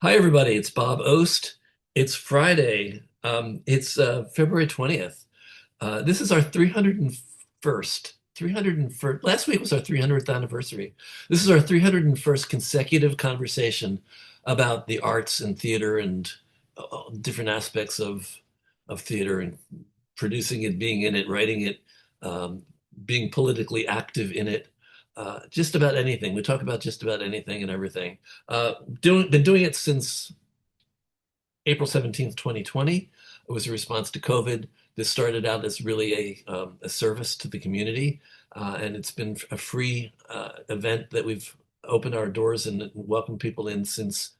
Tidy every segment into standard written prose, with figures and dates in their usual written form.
Hi, everybody. It's Bob Ost. It's Friday. It's February 20th. This is our 301st. Last week was our 300th anniversary. This is our 301st consecutive conversation about the arts and theater and different aspects of theater and producing it, being in it, writing it, um, being politically active in it. Just about anything. We talk about just about anything and everything. Been doing it since April 17th, 2020. It was a response to COVID. This started out as really a service to the community, and it's been a free event that we've opened our doors and welcomed people in since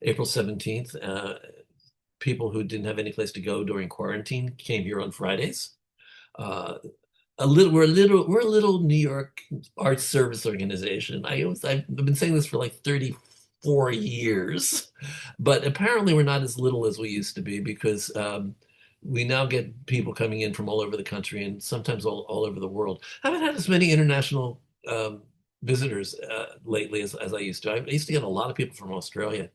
April 17th. People who didn't have any place to go during quarantine came here on Fridays. Uh, we're a little New York arts service organization. I've been saying this for like 34 years, but apparently we're not as little as we used to be because we now get people coming in from all over the country and sometimes all over the world. I haven't had as many international visitors lately as I used to. I used to get a lot of people from Australia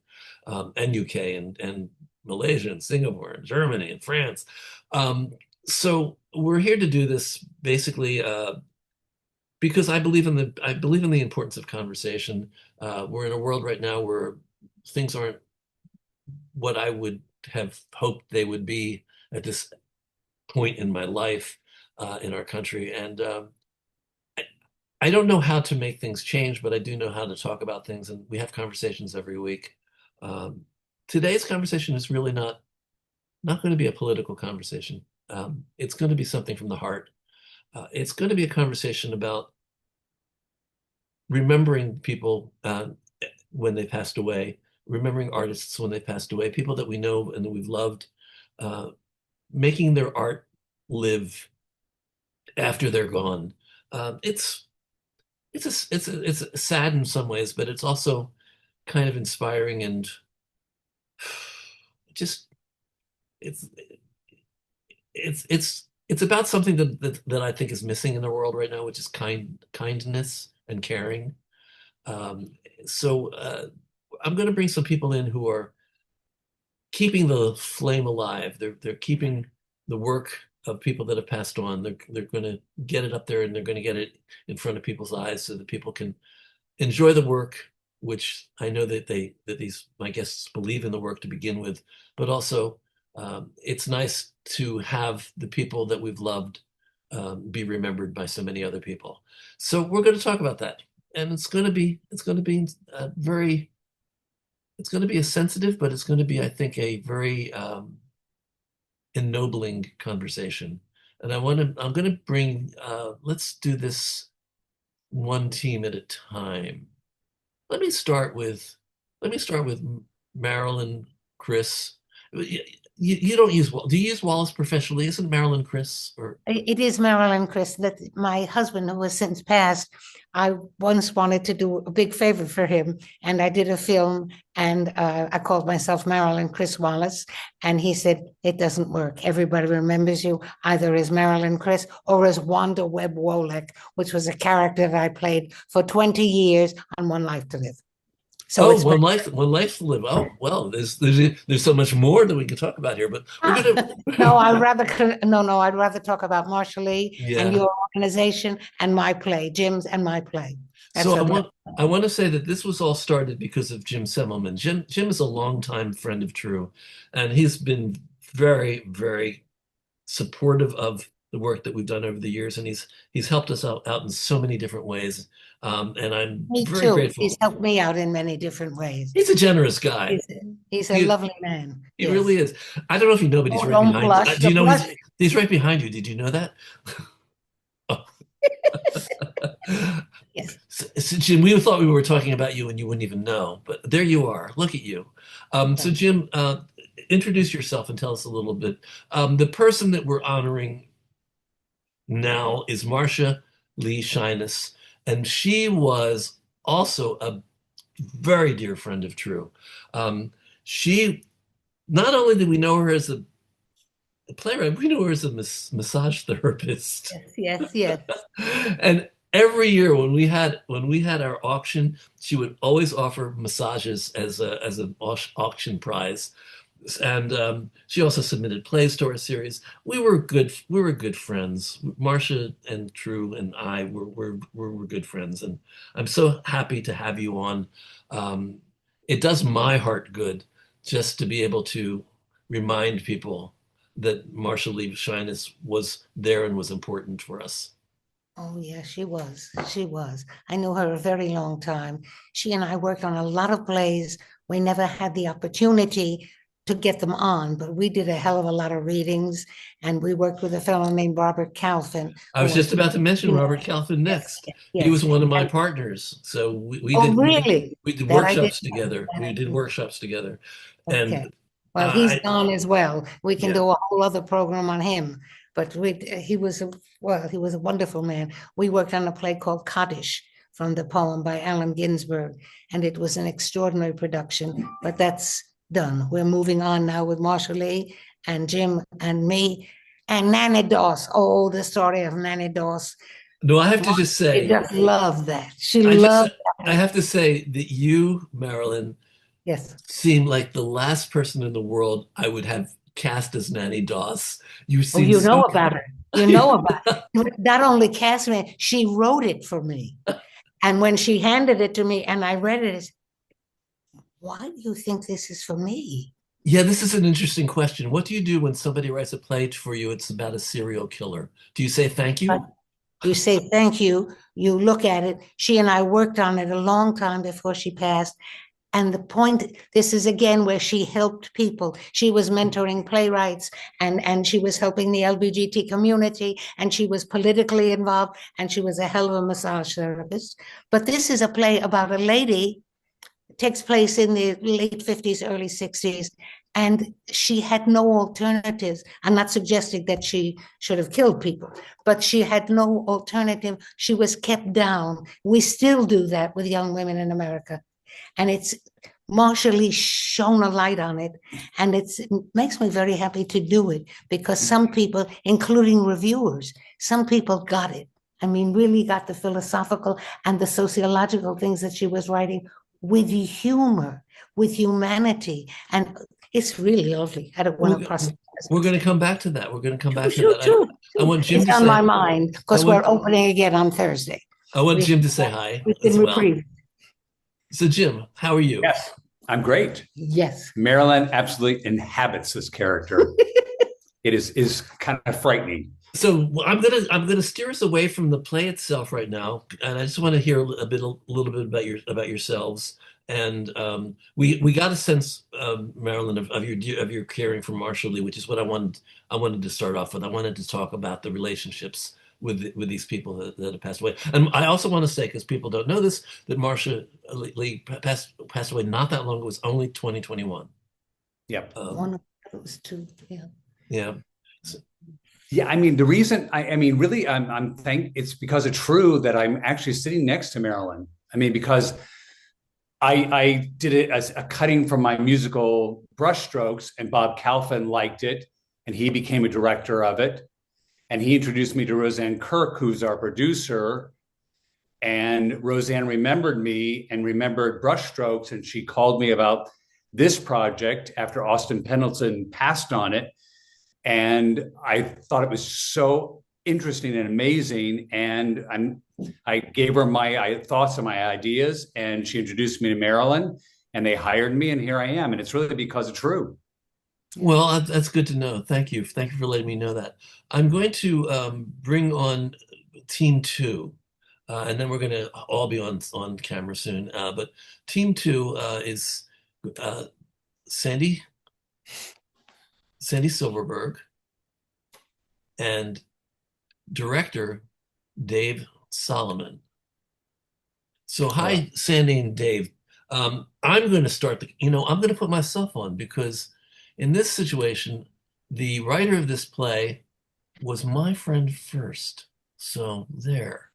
and UK and Malaysia and Singapore and Germany and France. So we're here to do this basically because I believe in the importance of conversation. We're in a world right now where things aren't what I would have hoped they would be at this point in my life in our country, and I, I don't know how to make things change, but I do know how to talk about things, and we have conversations every week. Um, Today's conversation is really not going to be a political conversation. It's going to be something from the heart. It's going to be a conversation about remembering people when they passed away, remembering artists when they passed away, people that we know and that we've loved, uh, making their art live after they're gone. It's it's sad in some ways, but it's also kind of inspiring and just it's it's about something that I think is missing in the world right now, which is kindness and caring. Um, so I'm going to bring some people in who are keeping the flame alive. They're keeping the work of people that have passed on. They're going to get it up there and they're going to get it in front of people's eyes so that people can enjoy the work, which I know that these my guests believe in the work to begin with, but also it's nice to have the people that we've loved be remembered by so many other people. So we're going to talk about that, and it's going to be very it's going to be a sensitive, but it's going to be, I think, a very ennobling conversation. And I'm going to bring, let's do this one team at a time. Let me start with, let me start with Marilyn Chris. You don't use, do you use Wallace professionally? Isn't Marilyn Chris or? It is Marilyn Chris that my husband, who has since passed, I once wanted to do a big favor for him, and I did a film, and I called myself Marilyn Chris Wallace, and he said it doesn't work. Everybody remembers you either as Marilyn Chris or as Wanda Webb Wolek, which was a character that I played for 20 years on One Life to Live. So Oh, it's one life to live. Oh, well, there's so much more that we could talk about here, but we're no, gonna, I'd rather talk about Marsha Lee and yeah. your organization and my play, Jim's and my play. So That's what. I want to say that this was all started because of Jim Semmelman. Jim is a longtime friend of TRU, and he's been very supportive of the work that we've done over the years, and he's helped us out in so many different ways. And I'm Me very too. grateful. He's helped me out in many different ways. He's a generous guy. He's, he's a He lovely man. he really Yes. is. I don't know if you know, but he's Oh, right don't behind. blush. Do The you know blush. he's right behind you? Did you know that? Yes. So, Jim, we thought we were talking about you and you wouldn't even know, but there you are. Look at you. So, Thank Jim, introduce yourself and tell us a little bit. The person that we're honoring now is Marsha Lee Sheiness, and she was also a very dear friend of TRU. Um, she not only did we know her as a playwright, we knew her as a massage therapist. you. Yes, yes, yes. And every year when we had our auction, she would always offer massages as an auction prize. And she also submitted plays to our series. We were good friends. Marsha and TRU and I were good friends, and I'm so happy to have you on. It does my heart good just to be able to remind people that Marsha Lee Sheiness was there and was important for us. Oh, yeah, she was. She was. I knew her a very long time. She and I worked on a lot of plays. We never had the opportunity to get them on, but we did a hell of a lot of readings, and we worked with a fellow named Robert Calvin, I who was was, just about to mention you know, Robert Calvin yes, next. He yes. was one of my And partners. So oh, really? we did That I didn't workshops know. together. That I We did didn't. workshops together. Okay. And Well, he's I gone as well. We can yeah. do a whole other program on him. But he was he was a wonderful man. We worked on a play called Kaddish from the poem by Allen Ginsberg, and it was an extraordinary production. But that's done. We're moving on now with Marsha Lee and Jim and me and Nanny Doss. Oh, the story of Nanny Doss. No, I have to just Marsha say, just loved that. She I just loved I that. have to say that you, Marilyn, Yes. seem like the last person in the world I would have cast as Nanny Doss. You Oh, seem you know so about her. You know about it. Not only cast me, she wrote it for me. And when she handed it to me and I read it, I said, why do you think this is for me? Yeah, this is an interesting question. What do you do when somebody writes a play for you? It's about a serial killer. Do you say thank But you? you say thank you look at it. She and I worked on it a long time before she passed. And the point, this is again where she helped people. She was mentoring playwrights and she was helping the LGBT community and she was politically involved and she was a hell of a massage therapist. But this is a play about a lady, takes place in the late 50s, early 60s, and she had no alternatives. I'm not suggesting that she should have killed people, but she had no alternative. She was kept down. We still do that with young women in America. And it's Marsha Lee shone a light on it. And it makes me very happy to do it because some people, including reviewers, some people got it. I mean, really got the philosophical and the sociological things that she was writing with humor, with humanity. And it's really lovely. I don't want to We're, process. we're going to come back to that. We're going to come back Shoot, to that. shoot, shoot, I shoot. want Jim It's to on my say, mind I because we're want, opening again on Thursday. I want We, Jim to say hi we as can well. reprieve. So Jim, how are you? Yes, I'm great. Yes. Marilyn absolutely inhabits this character. It is kind of frightening. So I'm gonna steer us away from the play itself right now, and I just want to hear a little bit about yourselves. And we got a sense, Marilyn, of your caring for Marsha Lee, which is what I wanted to start off with. I wanted to talk about the relationships with these people that have passed away. And I also want to say, because people don't know this, that Marsha Lee passed away not that long ago. It was only 2021. Yep. One of those two. Yeah. Yeah. So, Yeah, I mean, the reason I mean, really, I'm thank it's because it's true that I'm actually sitting next to Marilyn. I mean, because I did it as a cutting from my musical Brushstrokes, and Bob Kalfin liked it, and he became a director of it, and he introduced me to Roseanne Kirk, who's our producer. And Roseanne remembered me and remembered Brushstrokes, and she called me about this project after Austin Pendleton passed on it. And I thought it was so interesting and amazing. And I gave her my thoughts and my ideas, and she introduced me to Marilyn, and they hired me, and here I am. And it's really because of TRU. well, that's good to know. Thank you. Thank you for letting me know that. I'm going to bring on team two, and then we're going to all be on camera soon. But team two is uh, Sandy Silverberg and director Dave Solomon. So Hello. hi, Sandy and Dave. I'm going to I'm going to put myself on because in this situation, the writer of this play was my friend first. So there.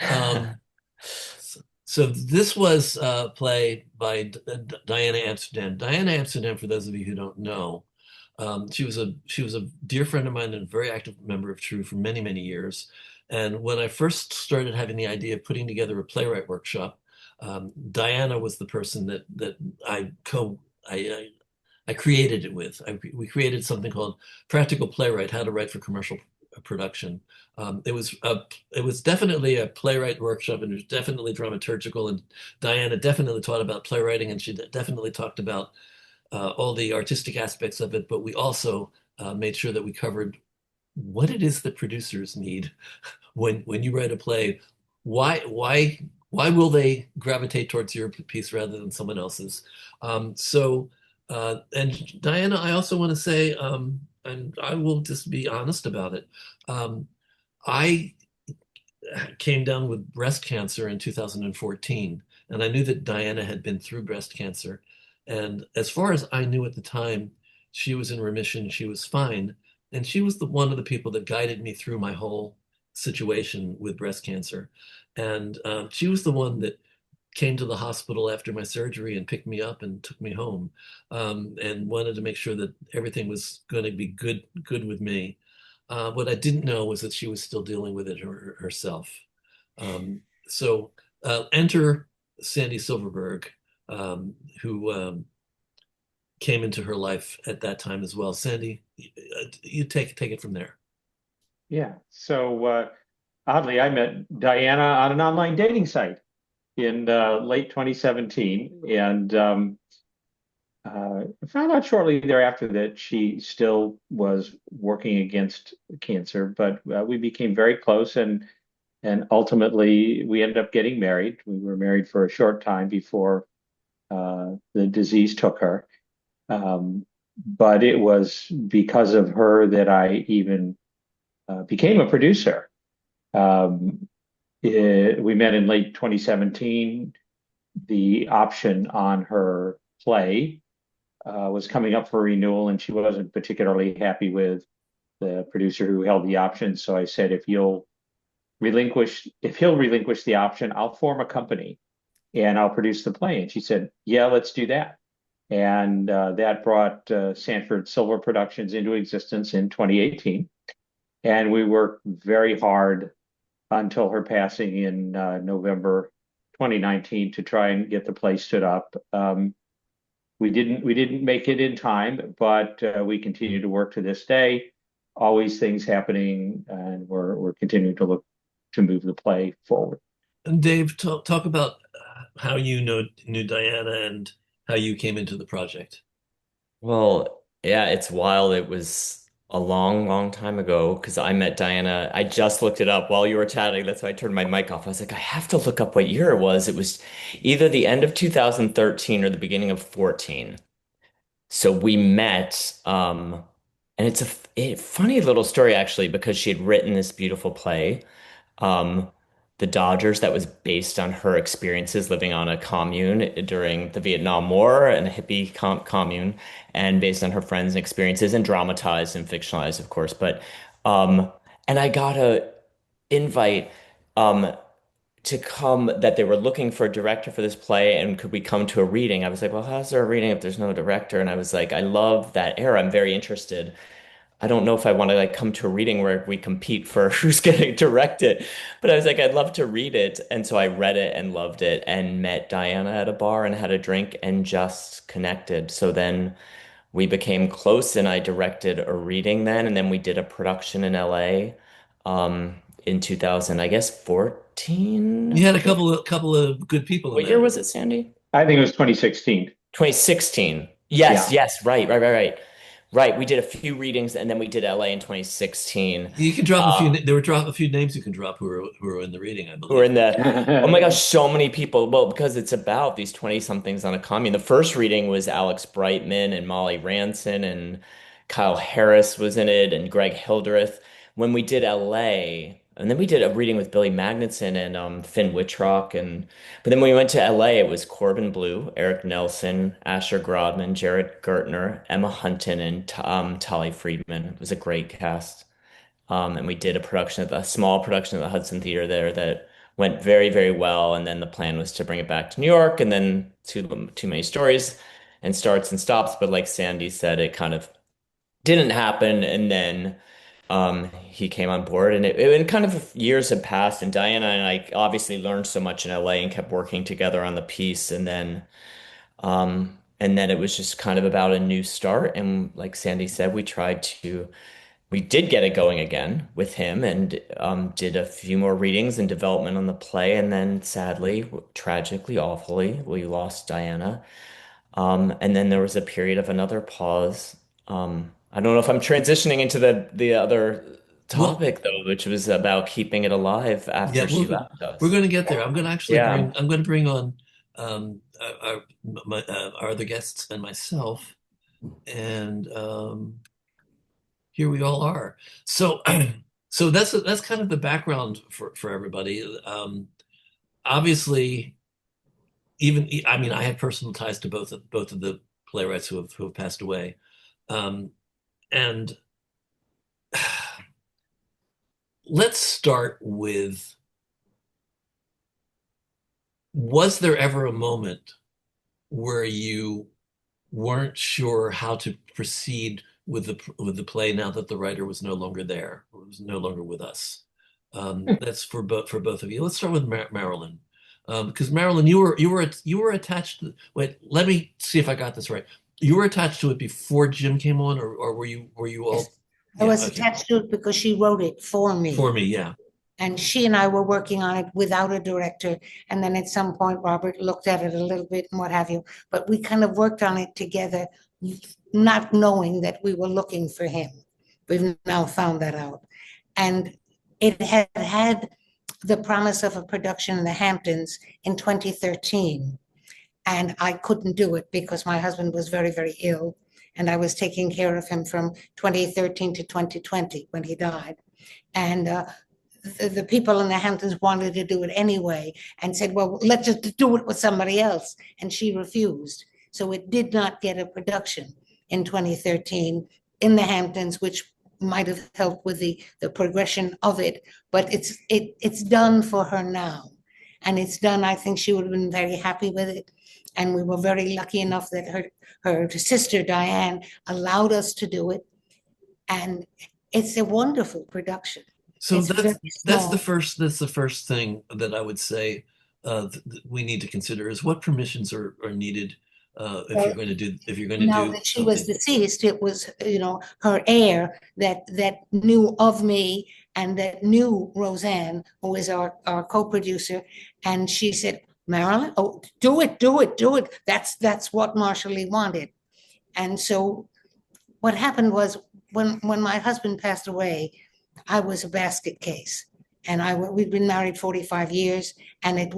Um, so this was a play by Diana Amsterdam. Diana Amsterdam, for those of you who don't know, she was a dear friend of mine and a very active member of TRU for many, many years. And when I first started having the idea of putting together a playwright workshop, Diana was the person that I co I created it with. We created something called Practical Playwright: How to Write for Commercial Production. It was definitely a playwright workshop, and it was definitely dramaturgical. And Diana definitely taught about playwriting, and she definitely talked about all the artistic aspects of it. But we also made sure that we covered what it is that producers need when you write a play. Why will they gravitate towards your piece rather than someone else's? And Diana, I also want to say, and I will just be honest about it. I came down with breast cancer in 2014, and I knew that Diana had been through breast cancer. And as far as I knew at the time, she was in remission, she was fine. And she was one of the people that guided me through my whole situation with breast cancer. And she was the one that came to the hospital after my surgery and picked me up and took me home, and wanted to make sure that everything was going to be good with me. What I didn't know was that she was still dealing with it herself. So enter Sandy Silverberg, who came into her life at that time as well. Sandy, you take it from there. Yeah. So oddly, I met Diana on an online dating site in late 2017, and found out shortly thereafter that she still was working against cancer. But we became very close, and ultimately we ended up getting married. We were married for a short time before the disease took her. But it was because of her that I even became a producer. Um, we met in late 2017. The option on her play was coming up for renewal, and she wasn't particularly happy with the producer who held the option. So I said, if he'll relinquish the option, I'll form a company and I'll produce the play. And she said, yeah, let's do that. And that brought Sanford Silver Productions into existence in 2018. And we worked very hard until her passing in November 2019 to try and get the play stood up. We didn't make it in time, but we continue to work to this day. Always things happening, and we're continuing to look to move the play forward. And Dave, talk about how you knew Diana and how you came into the project. Well, yeah, it's wild. It was a long, long time ago because I met Diana. I just looked it up while you were chatting. That's why I turned my mic off. I was like, I have to look up what year it was. It was either the end of 2013 or the beginning of 14. So we met, and it's a funny little story actually because she had written this beautiful play, um, The Dodgers, that was based on her experiences living on a commune during the Vietnam War and a hippie commune, and based on her friends and experiences, and dramatized and fictionalized, of course. But um, and I got a invite. Um, to come that they were looking for a director for this play and could we come to a reading? I was like, well, how's there a reading if there's no director? And I was like, I love that era. I'm very interested. I don't know if I want to like come to a reading where we compete for who's going to direct it, but I was like, I'd love to read it. And so I read it and loved it and met Diana at a bar and had a drink and just connected. So then we became close and I directed a reading then, and then we did a production in LA in 2000, I guess 14. You had a couple of good people in What year that. was it, Sandy? I think it was 2016. 2016. Yes, Yeah. yes, right. Right, we did a few readings and then we did LA in 2016. You can drop a few. Um, There were drop a few names you can drop who are in the reading, I who are believe. in the, oh my gosh, so many people. Well, because it's about these 20 somethings on a commune. The first reading was Alex Brightman and Molly Ranson, and Kyle Harris was in it, and Greg Hildreth. When we did LA, and then we did a reading with Billy Magnuson and Finn Wittrock, and but then when we went to LA, it was Corbin Bleu, Eric Nelson, Asher Grodman, Jared Gertner, Emma Hunton, and Tali Friedman. It was a great cast. And we did a small production at the Hudson Theater there that went very, very well. And then the plan was to bring it back to New York, and then too many stories and starts and stops. But like Sandy said, it kind of didn't happen. And then he came on board, and it kind of years had passed, and Diana and I obviously learned so much in LA and kept working together on the piece, and then it was just kind of about a new start. And like Sandy said, we did get it going again with him, and did a few more readings and development on the play, and then sadly, tragically, awfully, we lost Diana. And then there was a period of another pause. I don't know if I'm transitioning into the other Well, topic though, which was about keeping it alive yeah, after she left we're us. going to get there. I'm going to actually Yeah. bring on our other guests and myself, and here we all are. So, so that's kind of the background for everybody. Obviously, even I mean, I have personal ties to both of the playwrights who have passed away, and let's start with, was there ever a moment where you weren't sure how to proceed with the play now that the writer was no longer there, or was no longer with us? That's for both of you. Let's start with Marilyn, because Marilyn, you were attached to. Wait, let me see if I got this right. You were attached to it before Jim came on, or were you Yes. all? I Yeah, was okay. attached to it because she wrote it for For me. me, yeah. And she and I were working on it without a director. And then at some point, Robert looked at it a little bit and what have you. But we kind of worked on it together, not knowing that we were looking for him. We've now found that out. And it had had the promise of a production in the Hamptons in 2013. And I couldn't do it because my husband was very, very ill. And I was taking care of him from 2013 to 2020 when he died. And the people in the Hamptons wanted to do it anyway and said, well, let's just do it with somebody else. And she refused. So it did not get a production in 2013 in the Hamptons, which might have helped with the progression of it. But it's done for her now. And it's done. I think she would have been very happy with it. And we were very lucky enough that her sister, Diane, allowed us to do it. And it's a wonderful production. So It's very small. that's the first thing that I would say we need to consider is what permissions are needed if Well, you're going to now do that she was something. deceased, it was, her heir that knew of me and that knew Roseanne, who is our co-producer. And she said, Marilyn, oh, do it, do it, do it. That's what Marsha Lee wanted. And so what happened was when my husband passed away, I was a basket case. And we'd been married 45 years, and I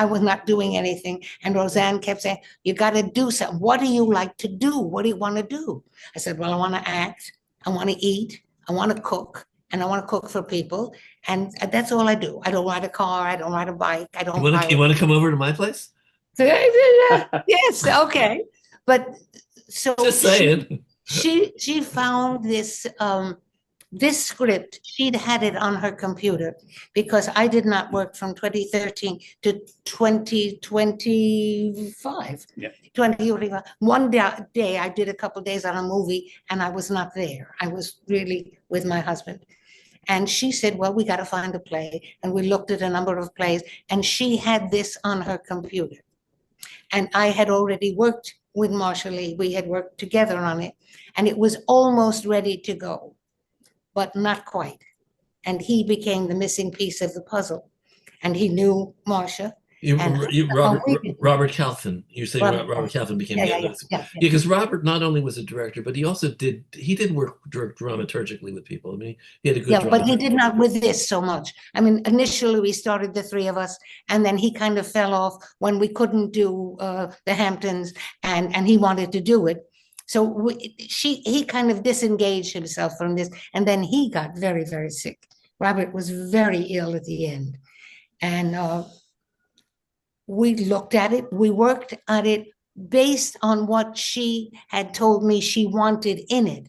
was not doing anything. And Roseanne kept saying, you got to do something. What do you like to do? What do you want to do? I said, well, I want to act. I want to eat. I want to cook. And I want to cook for people. And that's all I do. I don't ride a car. I don't ride a bike. I don't You pilot. want to come over to my place? Yes, okay. But so Just saying. she found this script. She'd had it on her computer because I did not work from 2013 to 2025. Yeah. 2025. One day I did a couple of days on a movie and I was not there. I was really with my husband. And she said, well, we got to find a play. And we looked at a number of plays and she had this on her computer. And I had already worked with Marsha Lee. We had worked together on it and it was almost ready to go, but not quite. And he became the missing piece of the puzzle. And he knew Marsha. And Robert Calvin. You say Robert Calvin became yeah, the yeah, other. yeah, yeah, Yeah, because Robert not only was a director, but he did work dramaturgically with people. I mean, he had a good yeah, but he dramaturg. did not with this so much. I mean, initially we started the three of us, and then he kind of fell off when we couldn't do the Hamptons, and he wanted to do it. So he kind of disengaged himself from this, and then he got very, very sick. Robert was very ill at the end, and we looked at it. We worked at it based on what she had told me she wanted in it,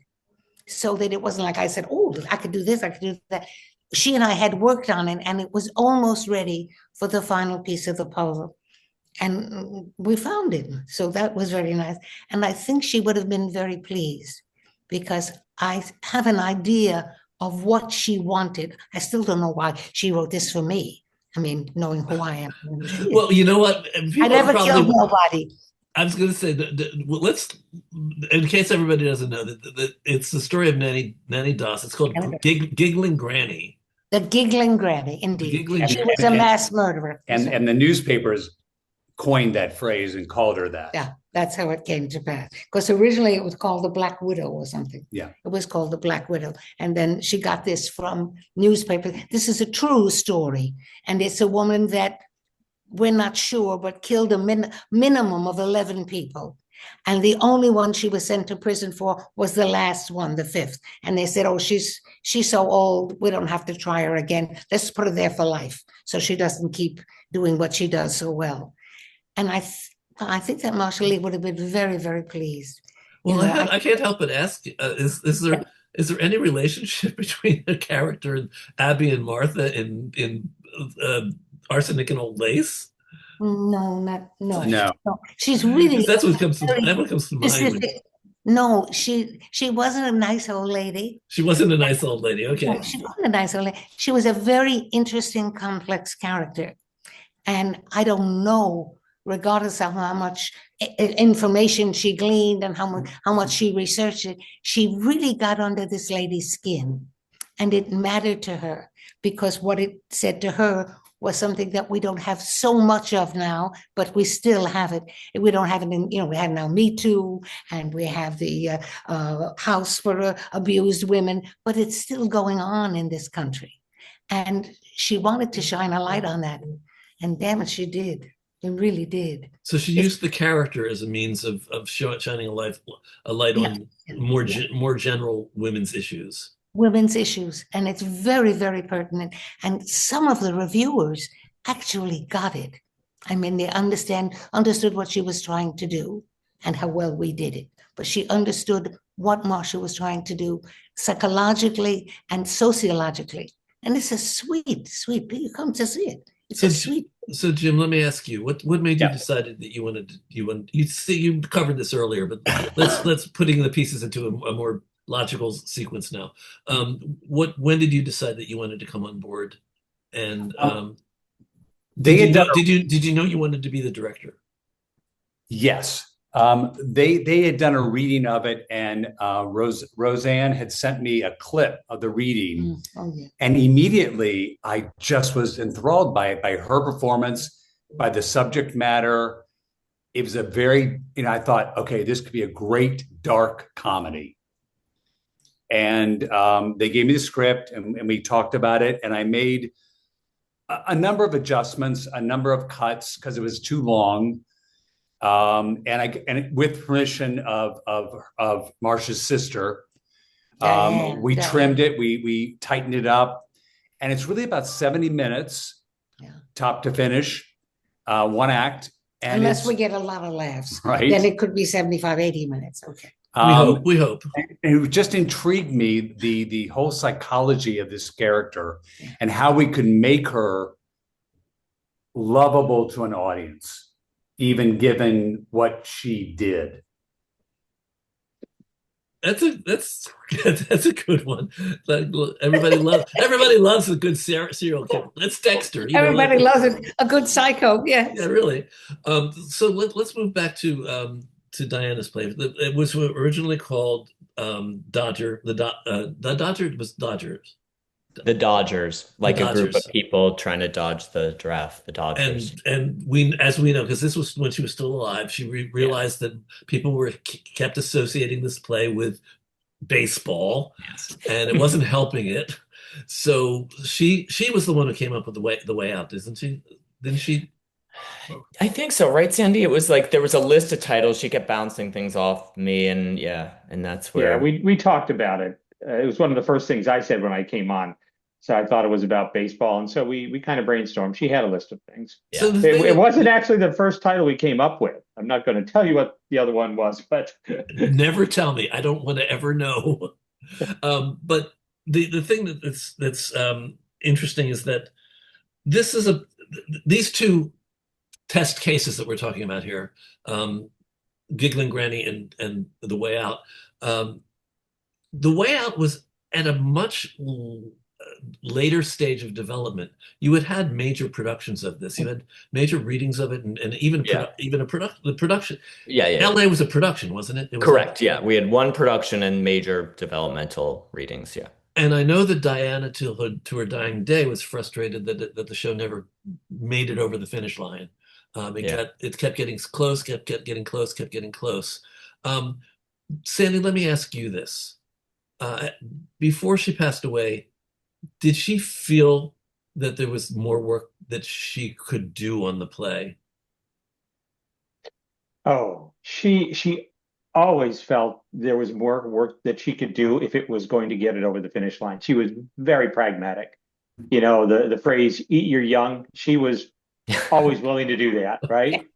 so that it wasn't like I said, oh, I could do this, I could do that. She and I had worked on it, and it was almost ready for the final piece of the puzzle. And we found it. So that was very nice. And I think she would have been very pleased because I have an idea of what she wanted. I still don't know why she wrote this for me. I mean, knowing who I am and who she is. Well, you know what? I People never probably. killed nobody. I was going to say well, let's, in case everybody doesn't know, that it's the story of Nanny Doss. It's called Giggling Granny. The giggling granny, The indeed. Giggling She was a mass murderer. And the newspapers coined that phrase and called her that. Yeah, that's how it came to pass. Because originally it was called the Black Widow or something. Yeah. It was called the Black Widow. And then she got this from newspapers. This is a true story. And it's a woman that we're not sure, but killed a minimum of 11 people. And the only one she was sent to prison for was the last one, the 5th. And they said, oh, she's so old, we don't have to try her again. Let's put her there for life so she doesn't keep doing what she does so well. And I think that Marsha Lee would have been very, very pleased. Well, I can't help but ask, is there any relationship between the character Abby and Martha in Arsenic and Old Lace? No. She's really. That's what comes to mind. No, she wasn't a nice old lady. She wasn't a nice old lady. Okay. No, she wasn't a nice old lady. She was a very interesting, complex character. And I don't know, regardless of how much information she gleaned and how much she researched it, she really got under this lady's skin. And it mattered to her because what it said to her was something that we don't have so much of now, but we still have it. We don't have it in, we have now Me Too, and we have the House for Abused Women, but it's still going on in this country. And she wanted to shine a light on that. And damn it, she did. It really did. So she used the character as a means of shining a light on more general women's issues. Women's issues, and it's very, very pertinent. And some of the reviewers actually got it. I mean, they understood what she was trying to do and how well we did it. But she understood what Marsha was trying to do psychologically and sociologically. And it's a sweet, you come to see it. It's so sweet. So Jim, let me ask you, what made you decide that you covered this earlier, but let's putting the pieces into a more logical sequence now. When did you decide that you wanted to come on board? And did you know you wanted to be the director? Yes. They had done a reading of it, and Roseanne had sent me a clip of the reading. And immediately I just was enthralled by it, by her performance, by the subject matter. It was a very, I thought, okay, this could be a great dark comedy. And they gave me the script, and we talked about it, and I made a number of adjustments, a number of cuts because it was too long. And with permission of Marsha's sister, we trimmed it, we tightened it up, and it's really about 70 minutes, top to finish, one act. And unless we get a lot of laughs, right? Then it could be 75, 80 minutes. Okay. We hope. And it just intrigued me, the whole psychology of this character and how we could make her lovable to an audience, even given what she did. That's a good one. Like, everybody loves a good serial killer. That's Dexter. Everybody loves a good psycho. Yeah. Yeah, really. So let's move back to Diana's play. It was originally called Dodger. The Dodger was Dodgers. The Dodgers, like The a group of Dodgers. people trying to dodge the draft. The Dodgers. And as we know, because this was when she was still alive, she realized that people were kept associating this play with baseball, and it wasn't helping it. So she was the one who came up with the way out, isn't she? Didn't she? I think so, right, Sandy? It was like there was a list of titles. She kept bouncing things off me, and that's where we talked about it. It was one of the first things I said when I came on. So I thought it was about baseball, and so we kind of brainstormed. She had a list of things. Yeah. So it wasn't actually the first title we came up with. I'm not going to tell you what the other one was, but never tell me. I don't want to ever know. But the thing that's interesting is that these two test cases that we're talking about here, Giggling Granny and The Way Out. The Way Out was at a much later stage of development, you had major productions of this. You had major readings of it, and even Yeah. the production. Yeah, yeah. LA was a production, wasn't it? It was Correct. Yeah. We had one production and major developmental readings. Yeah. and I know that Diana, to her dying day, was frustrated that the show never made it over the finish line. Yeah. It kept getting close, kept getting close, kept getting close. Um, Sandy, let me ask you this. Uh, Before she passed away, did she feel that there was more work that she could do on the play? Oh, she always felt there was more work that she could do if it was going to get it over the finish line. She was very pragmatic. You know, the phrase "eat your young," she was always willing to do that, right?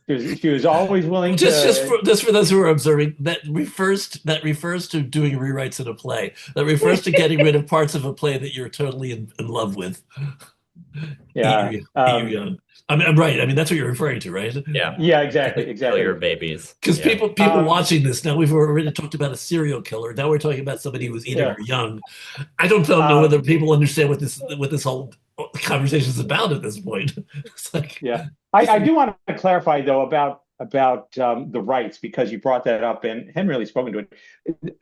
She was always willing to. Just for those who are observing, that refers to doing rewrites in a play. That refers to getting rid of parts of a play that you're totally in love with. Yeah. Eat your young. I mean, I'm right. I mean, that's what you're referring to, right? Yeah. Yeah, exactly, Kill your exactly. babies. Because Yeah. people watching this now, we've already talked about a serial killer. Now we're talking about somebody who's eating Yeah. her young. I don't know whether Um, people understand what this whole conversation is about at this point. It's like yeah. this I is, do want to clarify though about the rights because you brought that up and hadn't really spoken to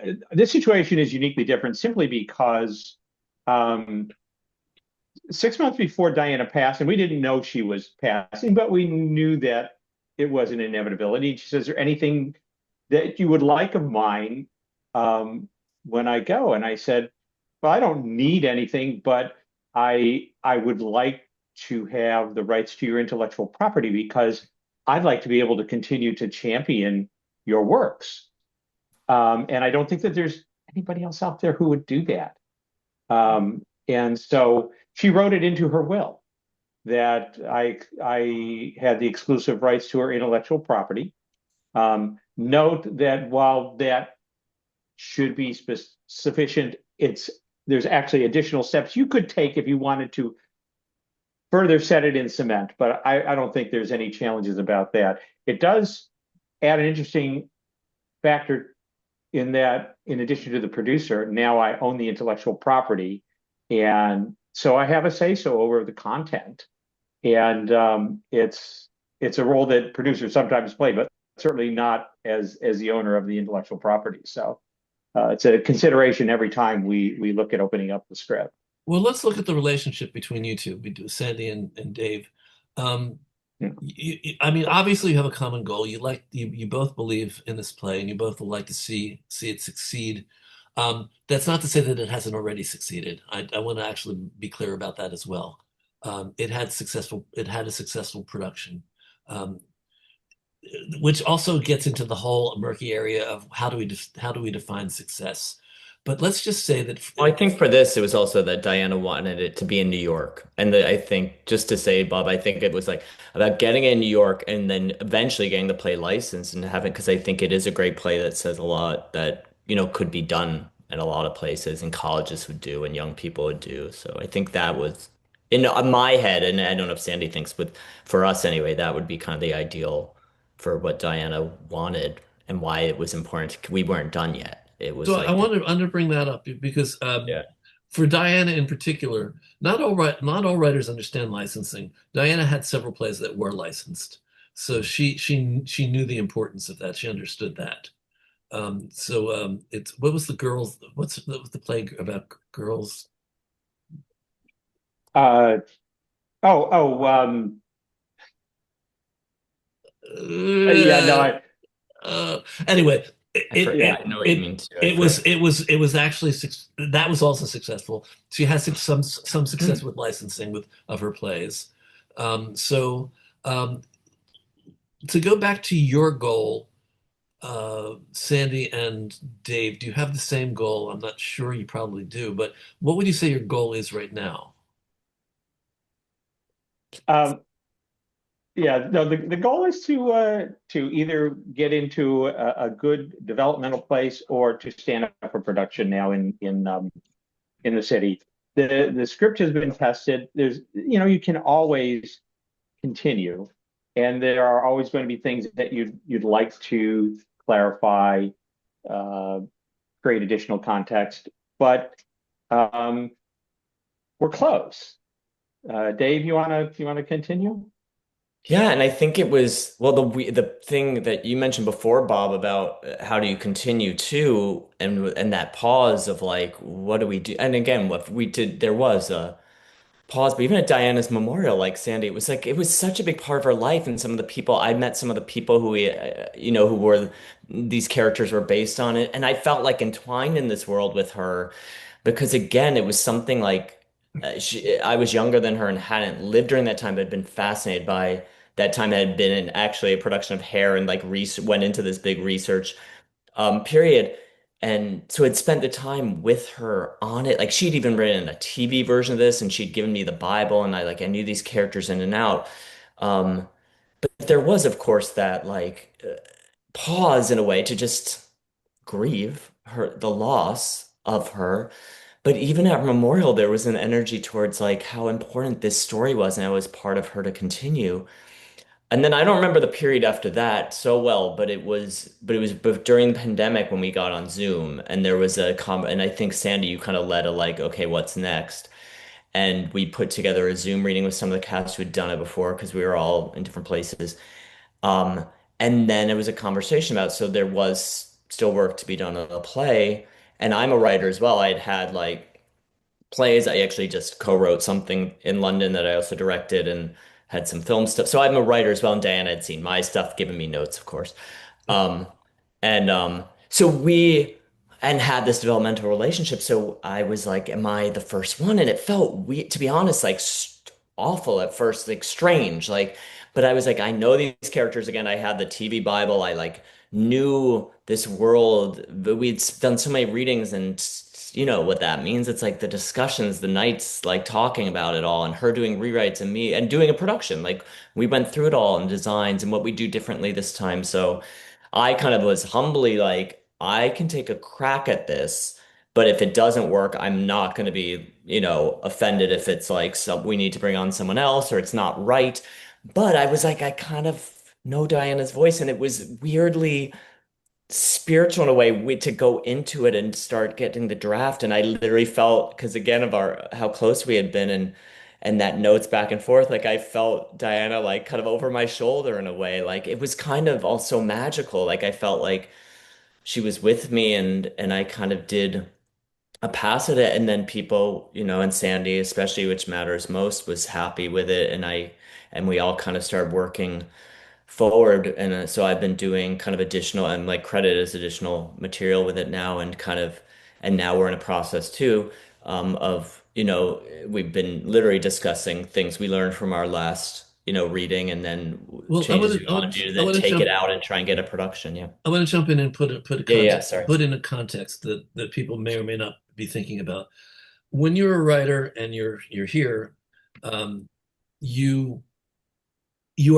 it. This situation is uniquely different simply because um, 6 months before Diana passed, and we didn't know she was passing, but we knew that it was an inevitability. And she says, "Is there anything that you would like of mine when I go?" And I said, "Well, I don't need anything, but I would like to have the rights to your intellectual property because I'd like to be able to continue to champion your works. And I don't think that there's anybody else out there who would do that." And so she wrote it into her will that I had the exclusive rights to her intellectual property. Note that while that should be sufficient, there's actually additional steps you could take if you wanted to further set it in cement, but I don't think there's any challenges about that. It does add an interesting factor in that, in addition to the producer, now I own the intellectual property, and so I have a say so over the content. And it's a role that producers sometimes play, but certainly not as the owner of the intellectual property. So it's a consideration every time we look at opening up the script. well, let's look at the relationship between you two, Sandy and Dave. Um, Yeah. I mean, obviously you have a common goal. You both believe in this play, and you both would like to see it succeed. That's not to say that it hasn't already succeeded. I want to actually be clear about that as well. It had a successful production, um, which also gets into the whole murky area of how do we define success. But let's just say that Well, I think for this, it was also that Diana wanted it to be in New York. And I think, just to say, Bob, I think it was like about getting in New York and then eventually getting the play licensed and having, because I think it is a great play that says a lot that, could be done in a lot of places and colleges would do and young people would do. So I think that was in my head, and I don't know if Sandy thinks, but for us anyway, that would be kind of the ideal for what Diana wanted and why it was important. We weren't done yet. It was so I like the, want to bring that up because yeah. for Diana in particular, not all writers understand licensing. Diana had several plays that were licensed, so she knew the importance of that. She understood that. It's what was the girls? What was the play about girls? Uh, oh, oh, yeah, no, Uh, anyway, yeah, I know what you mean too. it was actually that was also successful. She has some success with licensing of her plays. So to go back to your goal, Sandy and Dave, do you have the same goal? I'm not sure you probably do, but what would you say your goal is right now? um, yeah. No, the goal is to either get into a good developmental place or to stand up for production now in the city. The script has been tested. You can always continue, and there are always going to be things that you'd like to clarify, uh, create additional context. but we're close. Dave, you wanna continue? Yeah, and I think it was well the thing that you mentioned before, Bob, about how do you continue too, and that pause of like, what do we do? And again, what we did, there was a pause, but even at Diana's memorial, like Sandy, it was like it was such a big part of her life, and some of the people I met, some of the people who we, who were these characters were based on it, and I felt like entwined in this world with her because again, it was something like I was younger than her and hadn't lived during that time, but had been fascinated by that time. I had been in actually a production of Hair and like went into this big research period. And so I'd spent the time with her on it. Like she'd even written a TV version of this and she'd given me the Bible and I knew these characters in and out. Um, but there was, of course, that pause in a way to just grieve the loss of her. But even at Memorial, there was an energy towards like how important this story was, and I was part of her to continue. And then I don't remember the period after that so well, but during the pandemic when we got on Zoom and there was and I think Sandy, you kind of led a like, okay, what's next? And we put together a Zoom reading with some of the cast who had done it before because we were all in different places. Um, and then it was a conversation about, so there was still work to be done on a play. And I'm a writer as well. I had like plays. I actually just co-wrote something in London that I also directed and had some film stuff. So I'm a writer as well, and Diana had seen my stuff, given me notes, of course. Um, so we and had this developmental relationship. So I was like, am I the first one? And it felt weird, to be honest, like awful at first, like strange, like, but I was like, I know these characters again. I had the TV Bible. I like knew this world, but we'd done so many readings and you know what that means. It's like the discussions, the nights, like talking about it all and her doing rewrites and me and doing a production. Like we went through it all and designs and what we do differently this time. So I kind of was humbly like, I can take a crack at this, but if it doesn't work, I'm not going to be, offended if it's like we need to bring on someone else or it's not right. But I was like, I kind of know Diana's voice, and it was weirdly spiritual in a way to go into it and start getting the draft. And I literally felt, because again of our how close we had been and that notes back and forth, like I felt Diana like kind of over my shoulder in a way. Like it was kind of also magical. Like I felt like she was with me and I kind of did a pass at it, and then people, and Sandy especially, which matters most, was happy with it, and we all kind of started working forward. And so I've been doing kind of additional and like credit as additional material with it now, and now we're in a process too, of, we've been literally discussing things we learned from our last, reading, and then Well, changes we want to do, I then want to take jump it out and try and get a production. Yeah. I want to jump in and put a Yeah. Yeah. context Sorry. put in a context that people may or may not be thinking about. When you're a writer and you're here, um, you you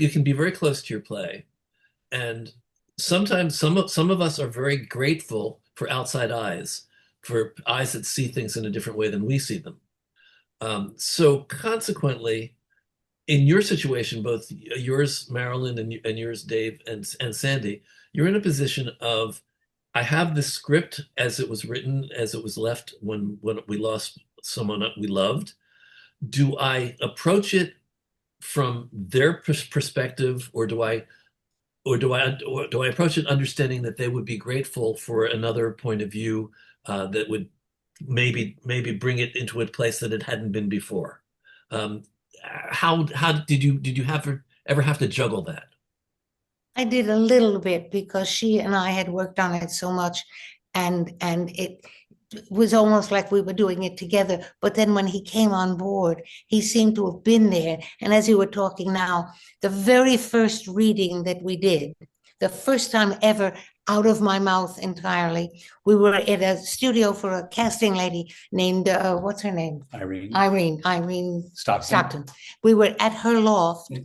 can be very close to your play, and sometimes some of us are very grateful for outside eyes, for eyes that see things in a different way than we see them. So consequently, in your situation, both yours, Marilyn, and yours, Dave, and Sandy, you're in a position of, I have the script as it was written, as it was left when we lost someone we loved. Do I approach it from their perspective, or do I approach it understanding that they would be grateful for another point of view that would maybe bring it into a place that it hadn't been before? Um, how did you ever have to juggle that? I did a little bit because she and I had worked on it so much, and it was almost like we were doing it together. But then when he came on board, he seemed to have been there. And as you were talking now, the very first reading that we did, the first time ever out of my mouth entirely, we were at a studio for a casting lady named, what's her name? Irene Stockton. We were at her loft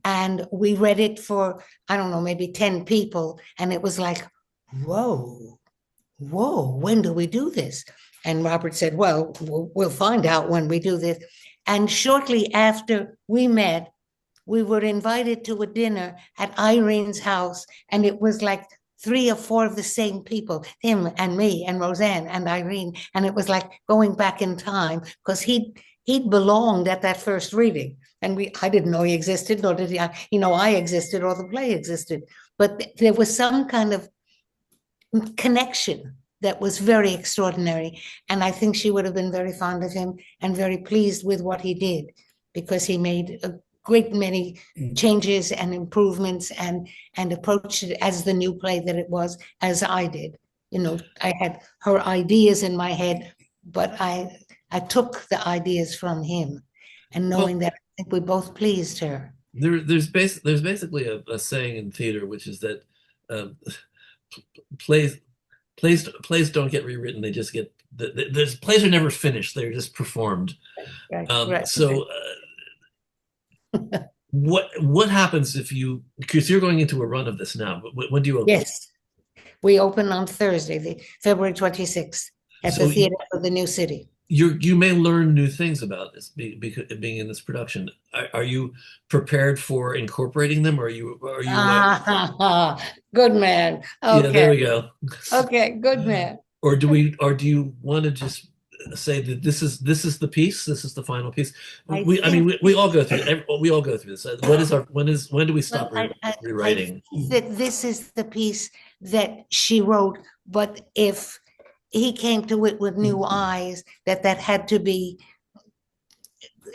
and we read it for, I don't know, maybe 10 people. And it was like, whoa, when do we do this? And Robert said, well, we'll find out when we do this. And shortly after we met, we were invited to a dinner at Irene's house. And it was like three or four of the same people, him and me and Roseanne and Irene. And it was like going back in time because he'd belonged at that first reading. And I didn't know he existed, nor did he know I existed or the play existed. But there was some kind of connection that was very extraordinary. And I think she would have been very fond of him and very pleased with what he did, because he made a great many changes and improvements and approached it as the new play that it was, as I did. I had her ideas in my head, but I took the ideas from him, and knowing that I think we both pleased her. There's basically a saying in theater, which is that plays don't get rewritten; they just get there's plays are never finished; they're just performed. Right. So, what happens because you're going into a run of this now? When do you open? Yes, we open on Thursday, the February 26th, at the Theater of the New City. You may learn new things about this being in this production. Are you prepared for incorporating them, or are you? Good man. Okay. Yeah, there we go. Okay, good man. Or do you want to just say that this is the piece, this is the final piece? We all go through this. When do we stop rewriting? That this is the piece that she wrote, but if he came to it with new eyes, that had to be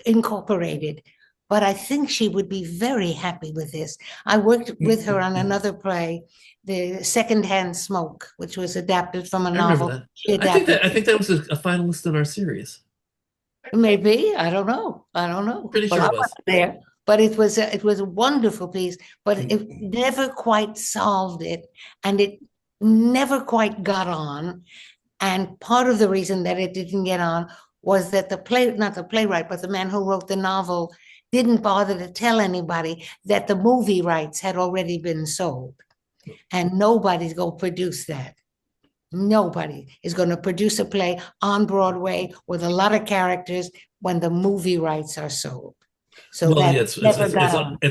incorporated. But I think she would be very happy with this. I worked with her on another play, The Secondhand Smoke, which was adapted from a novel. I think that was a finalist in our series. Maybe. I don't know. Pretty sure it was there. But it was a wonderful piece, but it never quite solved it, and it never quite got on. And part of the reason that it didn't get on was that not the playwright, but the man who wrote the novel didn't bother to tell anybody that the movie rights had already been sold. And nobody's going to produce that. Nobody is going to produce a play on Broadway with a lot of characters when the movie rights are sold. So it's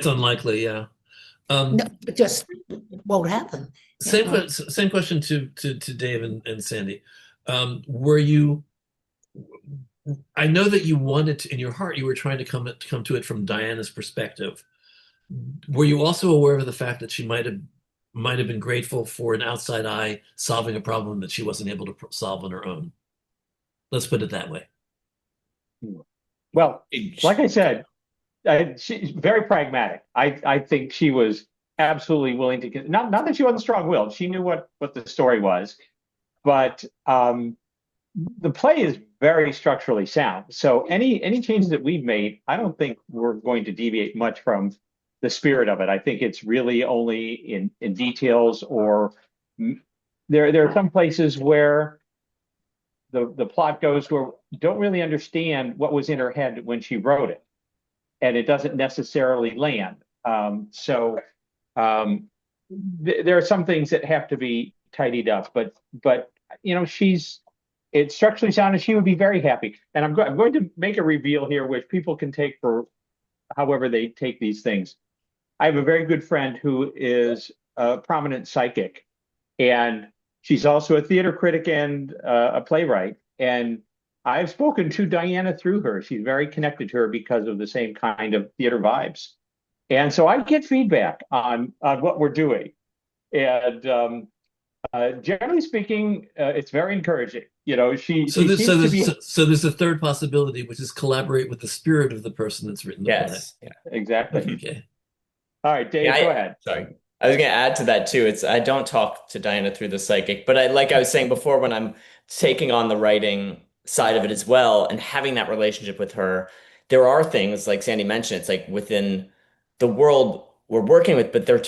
unlikely, yeah. No, it just won't happen. Same question to Dave and Sandy. I know that you wanted to, in your heart, you were trying to come to it from Diana's perspective. Were you also aware of the fact that she might have been grateful for an outside eye solving a problem that she wasn't able to solve on her own? Let's put it that way. Well, like I said, she's very pragmatic. I think she was absolutely willing to not that she wasn't strong-willed. She knew what the story was, but the play is very structurally sound. So any changes that we've made, I don't think we're going to deviate much from the spirit of it. I think it's really only in details, or there are some places where the plot goes where you don't really understand what was in her head when she wrote it, and it doesn't necessarily land. There are some things that have to be tidied up, but it's structurally sound, and she would be very happy. And I'm going to make a reveal here, which people can take for however they take these things. I have a very good friend who is a prominent psychic, and she's also a theater critic and a playwright. And I've spoken to Diana through her. She's very connected to her because of the same kind of theater vibes. And so I get feedback on what we're doing. And generally speaking, it's very encouraging. So there's a third possibility, which is collaborate with the spirit of the person that's written the play. Yeah, exactly. Okay. All right, Dave, go ahead. Sorry. I was going to add to that too. I don't talk to Diana through the psychic, but like I was saying before, when I'm taking on the writing side of it as well and having that relationship with her, there are things like Sandy mentioned, it's like within the world we're working with, but they're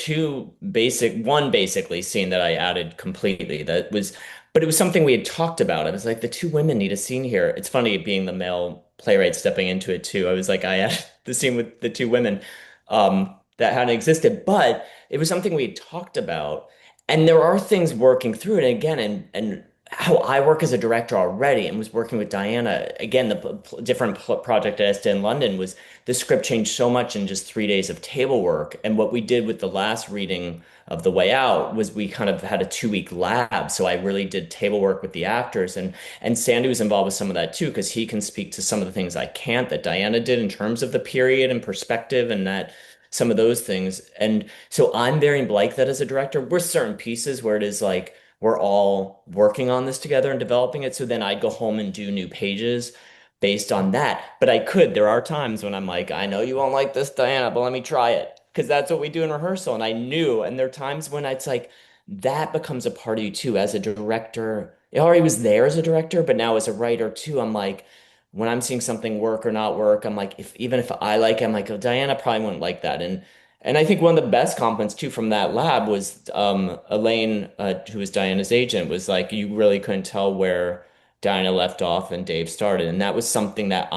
one basically scene that I added completely but it was something we had talked about. I was like, the two women need a scene here. It's funny being the male playwright stepping into it too. I was like, I added the scene with the two women that hadn't existed, but it was something we had talked about. And there are things working through it again, and how I work as a director already and was working with Diana. Again, the different project I did in London was the script changed so much in just 3 days of table work. And what we did with the last reading of The Way Out was we kind of had a 2 week lab. So I really did table work with the actors, and Sandy was involved with some of that too, because he can speak to some of the things I can't that Diana did in terms of the period and perspective and that some of those things. And so I'm very like that as a director. We're certain pieces where it is like we're all working on this together and developing it. So then I'd go home and do new pages based on that. But there are times when I'm like, I know you won't like this, Diana, but let me try it. Because that's what we do in rehearsal. And I knew, and there are times when it's like that becomes a part of you too as a director. It already was there as a director, but now as a writer too, I'm like, when I'm seeing something work or not work, I'm like, if even if I like it, I'm like, oh, Diana probably wouldn't like that. And I think one of the best compliments too from that lab was Elaine, who was Diana's agent, was like, you really couldn't tell where Diana left off and Dave started. And that was something that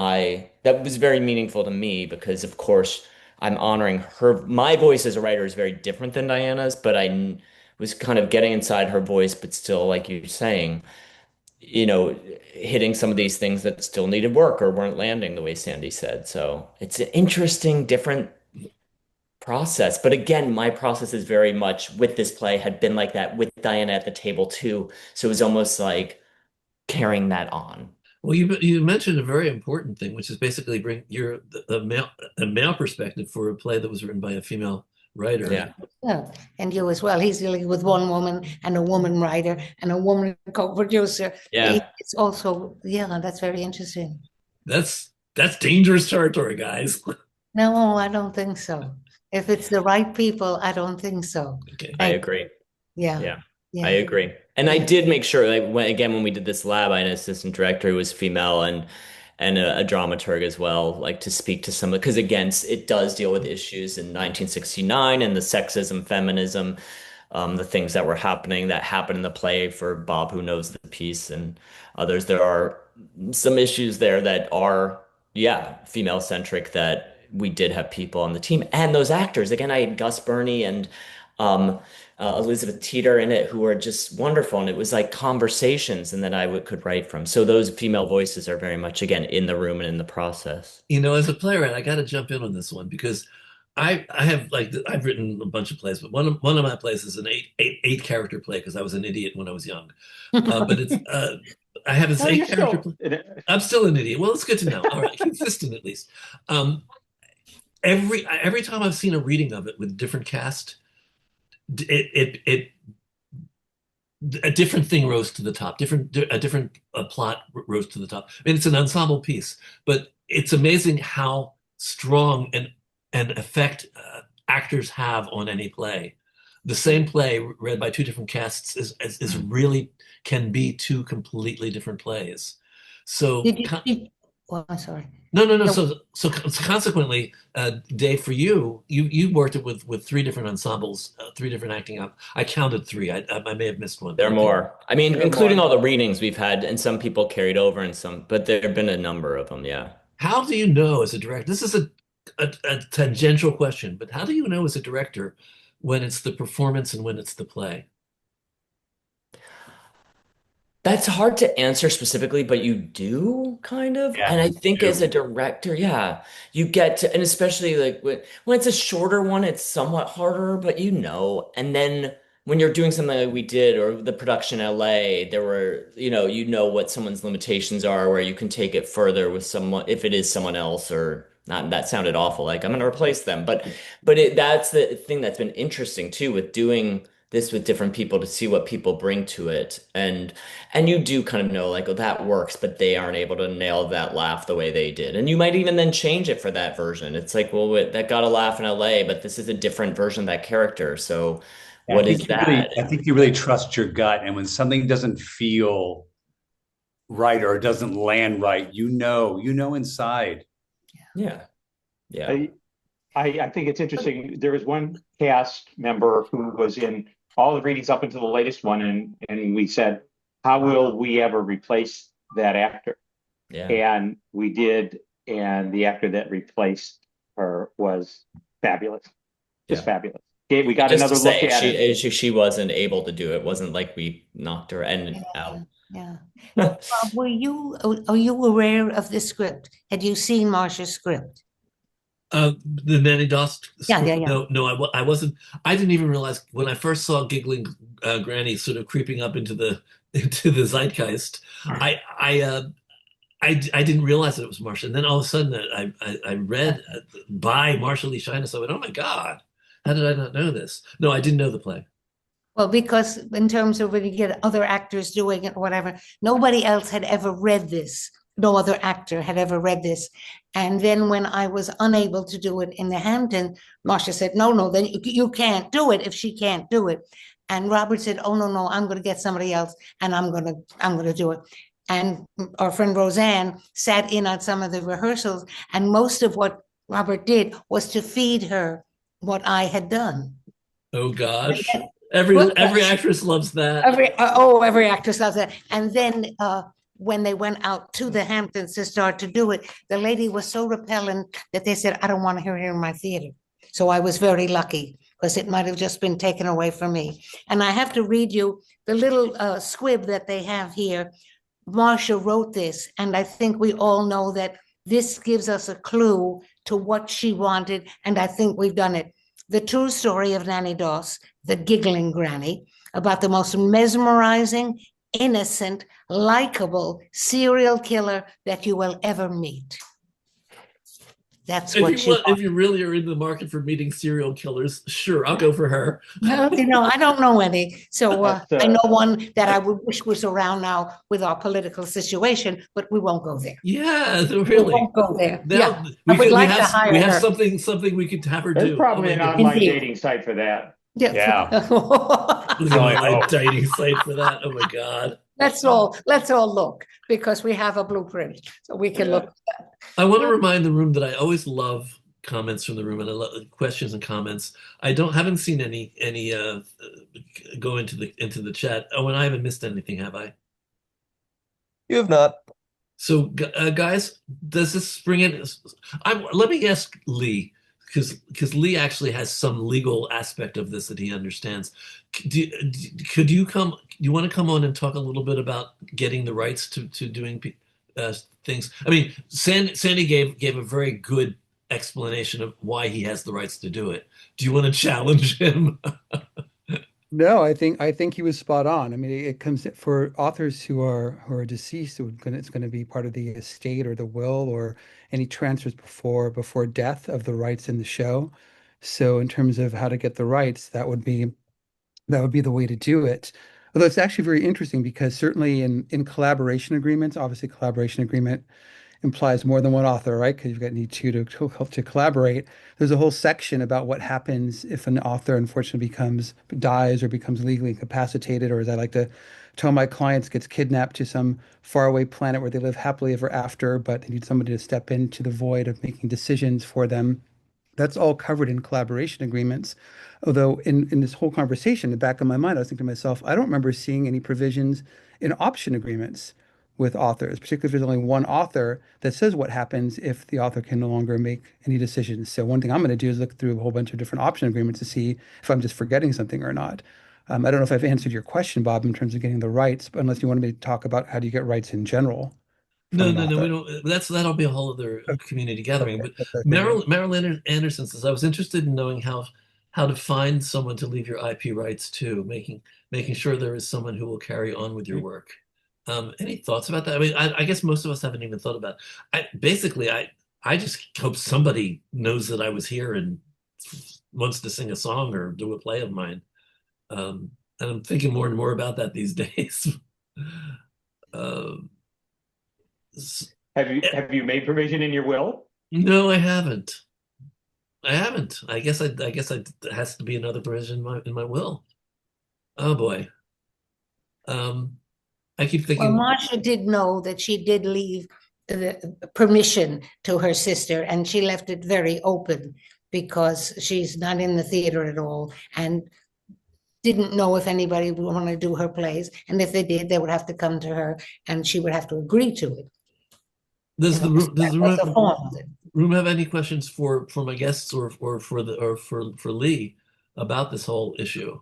was very meaningful to me because, of course, I'm honoring her. My voice as a writer is very different than Diana's, but was kind of getting inside her voice, but still, like you're saying, you know, hitting some of these things that still needed work or weren't landing the way Sandy said. So it's an interesting, different process. But again, my process is very much with this play had been like that with Diana at the table too. So it was almost like carrying that on. Well, you mentioned a very important thing, which is basically bring your the male perspective for a play that was written by a female writer. Yeah. Yeah, and you as well. He's dealing with one woman and a woman writer and a woman co-producer. Yeah. It's also, yeah, that's very interesting. That's dangerous territory, guys. No, I don't think so. If it's the right people, I don't think so. Okay. I And agree. yeah, Yeah, I yeah, agree. And I yeah. did make sure, like when we did this lab, I had an assistant director who was female and a dramaturg as well, like to speak to some because again, it does deal with issues in 1969 and the sexism, feminism, the things that were happening that happened in the play for Bob, who knows the piece, and others. There are some issues there that are, yeah, female centric that we did have people on the team and those actors. Again, I had Gus Burney and um, Elizabeth Teeter in it who were just wonderful. And it was like conversations and that could write from. So those female voices are very much, again, in the room and in the process. As a playwright, I got to jump in on this one because I have like I've written a bunch of plays, but one of my plays is an eight character play because I was an idiot when I was young. But it's I have this Well, eight you're character still. play. I'm still an idiot. Well, it's good to know. All right, consistent at least. Um, every time I've seen a reading of it with a different cast, it a different thing rose to the top. A different plot rose to the top. I mean, it's an ensemble piece, but it's amazing how strong an effect actors have on any play. The same play read by two different casts is really can be two completely different plays. So Well, I'm sorry. no, no, no. No, So consequently, Dave, for you worked it with three different ensembles, three different acting up. I counted three. I may have missed one, There but are I think. more. I mean, There are including more. all the readings we've had, and some people carried over and some, but there have been a number of them. Yeah. How do you know as a director? This is a tangential question, but how do you know as a director when it's the performance and when it's the play? That's hard to answer specifically, but you do kind of. Yeah, And I you think as a do. director, yeah, you get to, and especially like when it's a shorter one, it's somewhat harder, but you know. And then when you're doing something like we did or the production in LA, there were, you know what someone's limitations are, where you can take it further with someone if it is someone else or not. That sounded awful, like I'm going to replace them. But that's the thing that's been interesting too with doing this with different people to see what people bring to it. And you do kind of know, like, oh, that works, but they aren't able to nail that laugh the way they did. And you might even then change it for that version. It's like, well, that got a laugh in LA, but this is a different version of that character. So Yeah, what is that? I think you really trust your gut, and when something doesn't feel right or doesn't land right, you know inside. Yeah. Yeah. I, I think it's interesting. There was one cast member who was in all the readings up until the latest one, and we said, how will we ever replace that actor? Yeah. And we did, and the actor that replaced her was fabulous, just Yeah. fabulous. we got Just to another look say, at it. she wasn't able to do it. It wasn't like we knocked her and out. Yeah. Are you aware of the script? Had you seen Marsha's script? The Nanny Doss Yeah, script. yeah, yeah. No, I wasn't. I didn't even realize when I first saw Giggling Granny sort of creeping up into the into the zeitgeist. I didn't realize that it was Marsha. And then all of a sudden I read by Marsha Lee Sheiness. I went, oh my God, how did I not know this? No, I didn't know the play. Well, because in terms of when you get other actors doing it or whatever, nobody else had ever read this. No other actor had ever read this. And then when I was unable to do it in the Hampton, Marsha said, no, then you can't do it if she can't do it. And Robert said, oh, no, I'm going to get somebody else and I'm going to do it. And our friend Roseanne sat in on some of the rehearsals, and most of what Robert did was to feed her what I had done. Oh gosh. Every actress loves that. Every actress loves that. And then when they went out to the Hamptons to start to do it, the lady was so repellent that they said, I don't want to hear her in my theater. So I was very lucky because it might have just been taken away from me. And I have to read you the little squib that they have here. Marsha wrote this, and I think we all know that this gives us a clue to what she wanted, and I think we've done it. The true story of Nanny Doss, the giggling granny, about the most mesmerizing, innocent, likable serial killer that you will ever meet. That's what she if you really are in the market for meeting serial killers, sure, I'll go for her. Well, I don't know any. So I know one that I would wish was around now with our political situation, but we won't go there. Yeah, really. We won't go there. Now, I would like to hire her. We have something we could have her do. There's probably an online dating site for that. Yeah. There's an online dating site for that. Oh my God. Let's all look, because we have a blueprint, so we can look at that. I want to remind the room that I always love comments from the room, and I love questions and comments. I haven't seen any go into the chat. Oh, and I haven't missed anything, have I? You have not. So, guys, does this bring in? Let me ask Lee, because Lee actually has some legal aspect of this that he understands. Could you come? Do you want to come on and talk a little bit about getting the rights to doing things? I mean, Sandy gave a very good explanation of why he has the rights to do it. Do you want to challenge him? No, I think he was spot on. I mean, it comes for authors who are deceased. It's going to be part of the estate or the will or any transfers before death of the rights in the show. So, in terms of how to get the rights, that would be the way to do it. Although it's actually very interesting because certainly in collaboration agreements, obviously collaboration agreement implies more than one author, right? Because need two to collaborate. There's a whole section about what happens if an author unfortunately dies or becomes legally incapacitated, or as I like to tell my clients, gets kidnapped to some faraway planet where they live happily ever after, but they need somebody to step into the void of making decisions for them. That's all covered in collaboration agreements. Although in this whole conversation, in the back of my mind, I was thinking to myself, I don't remember seeing any provisions in option agreements with authors, particularly if there's only one author, that says what happens if the author can no longer make any decisions. So one thing I'm going to do is look through a whole bunch of different option agreements to see if I'm just forgetting something or not. I don't know if I've answered your question, Bob, in terms of getting the rights, but unless you wanted me to talk about how do you get rights in general. No, we don't. That'll be a whole other community gathering. Okay. But Marilyn Anderson says, I was interested in knowing how to find someone to leave your IP rights to, making sure there is someone who will carry on with your work. Any thoughts about that? I mean, I guess most of us haven't even thought about it. I just hope somebody knows that I was here and wants to sing a song or do a play of mine. And I'm thinking more and more about that these days. Have you made provision in your will? No, I haven't. I guess it has to be another provision in my will. Oh boy. I keep thinking. Well, Marsha did know that she did leave the permission to her sister, and she left it very open because she's not in the theater at all and didn't know if anybody would want to do her plays. And if they did, they would have to come to her and she would have to agree to it. Does the room have any questions for my guests or for Lee about this whole issue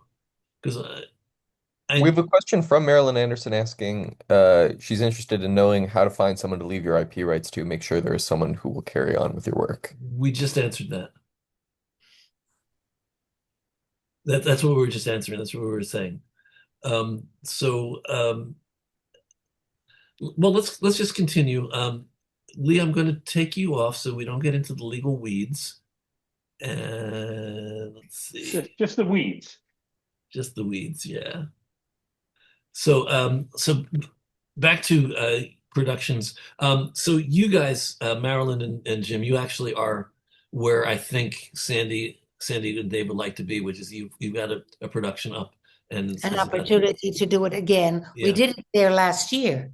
because We have a question from Marilyn Anderson asking, she's interested in knowing how to find someone to leave your IP rights to, make sure there is someone who will carry on with your work. we just answered that. That's what we were just answering. That's what we were saying. So, well, let's just continue. Lee, I'm going to take you off so we don't get into the legal weeds. And let's see. Just the weeds. Just the weeds, yeah. So back to productions. So you guys, Marilyn and Jim, you actually are where I think Sandy and Dave would like to be, which is you've got a production up and An opportunity to do it again. We Yeah. did it there last year,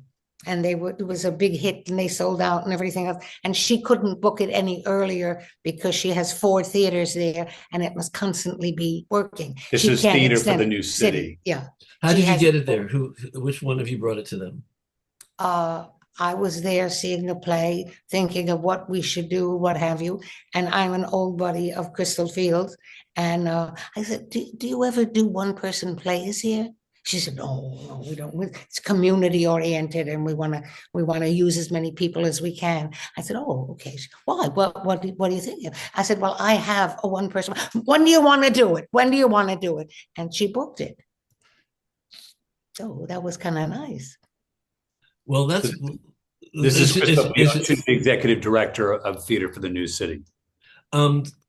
and it was a big hit, and they sold out and everything else. And she couldn't book it any earlier because she has 4 theaters there, and it must constantly be working. This She is can't Theater for extend the it. New City. Yeah. How She did you has- get it there? Which one of you brought it to them? I was there seeing the play, thinking of what we should do, what have you. And I'm an old buddy of Crystal Field. And I said, do you ever do one-person plays here? She said, no, we don't. It's community oriented, and we want to use as many people as we can. I said, oh, okay. Why? What do you think? I said, well, I have a one-person. When do you want to do it? When do you want to do it? And she booked it. So that was kind of nice. Well, This is Crystal Field, she's the executive director of Theater for the New City.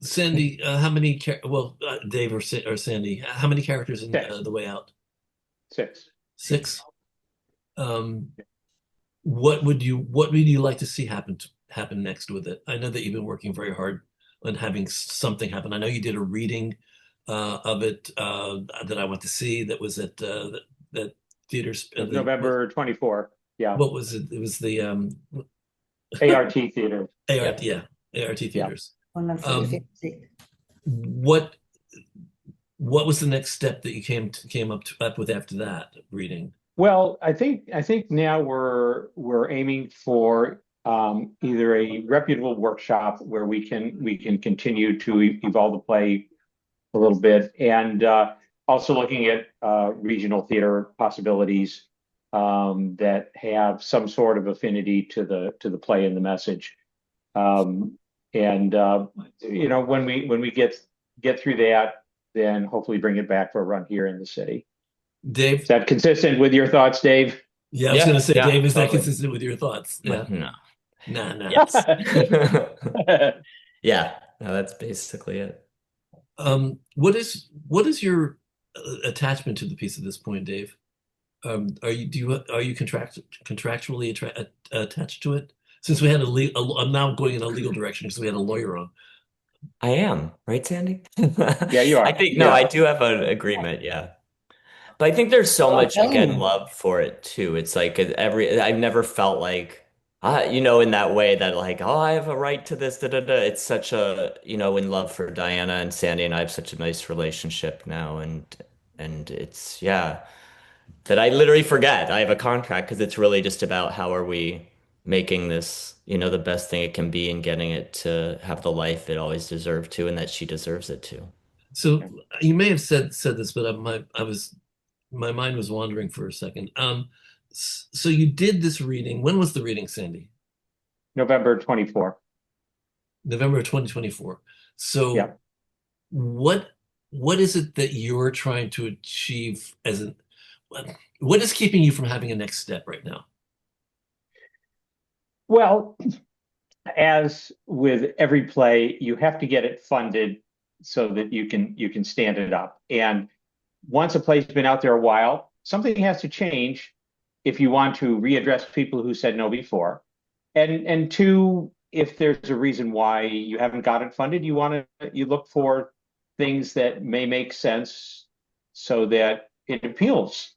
Sandy, how many? Dave or Sandy, how many characters in The Way Out? 6. 6. What would you like to see happen next with it? I know that you've been working very hard on having something happen. I know you did a reading of it that I went to see. That was at that theaters. November 24. Yeah. What was it? It was the ART Theater. ART, yeah, ART theaters. What was the next step that you came up with after that reading? Well, I think now we're aiming for either a reputable workshop where we can continue to evolve the play a little bit, and also looking at regional theater possibilities that have some sort of affinity to the play and the message. When we get through that, then hopefully bring it back for a run here in the city. Dave, is that consistent with your thoughts, Dave? Yeah, I was going to say, Dave, is that consistent with your thoughts? Yeah. No. No. Yes. Yeah. No, that's basically it. What is your attachment to the piece at this point, Dave? Are you contractually attached to it? Since we had I'm now going in a legal direction because we had a lawyer on. I am, right, Sandy? Yeah, you are. I think I do have an agreement, yeah. But I think there's so much, again, love for it too. It's like I've never felt like, in that way that like, oh, I have a right to this, It's such a, in love for Diana and Sandy, and I have such a nice relationship now. And it's, yeah, that I literally forget I have a contract because it's really just about how are we making this, the best thing it can be and getting it to have the life it always deserved to and that she deserves it to. So you may have said this, but my mind was wandering for a second. So you did this reading. When was the reading, Sandy? November 24. November of 2024. So yeah. What is it that you're trying to achieve what is keeping you from having a next step right now? Well, as with every play, you have to get it funded so that you can stand it up. And once a play's been out there a while, something has to change if you want to readdress people who said no before. And two, if there's a reason why you haven't got it funded, you look for things that may make sense so that it appeals.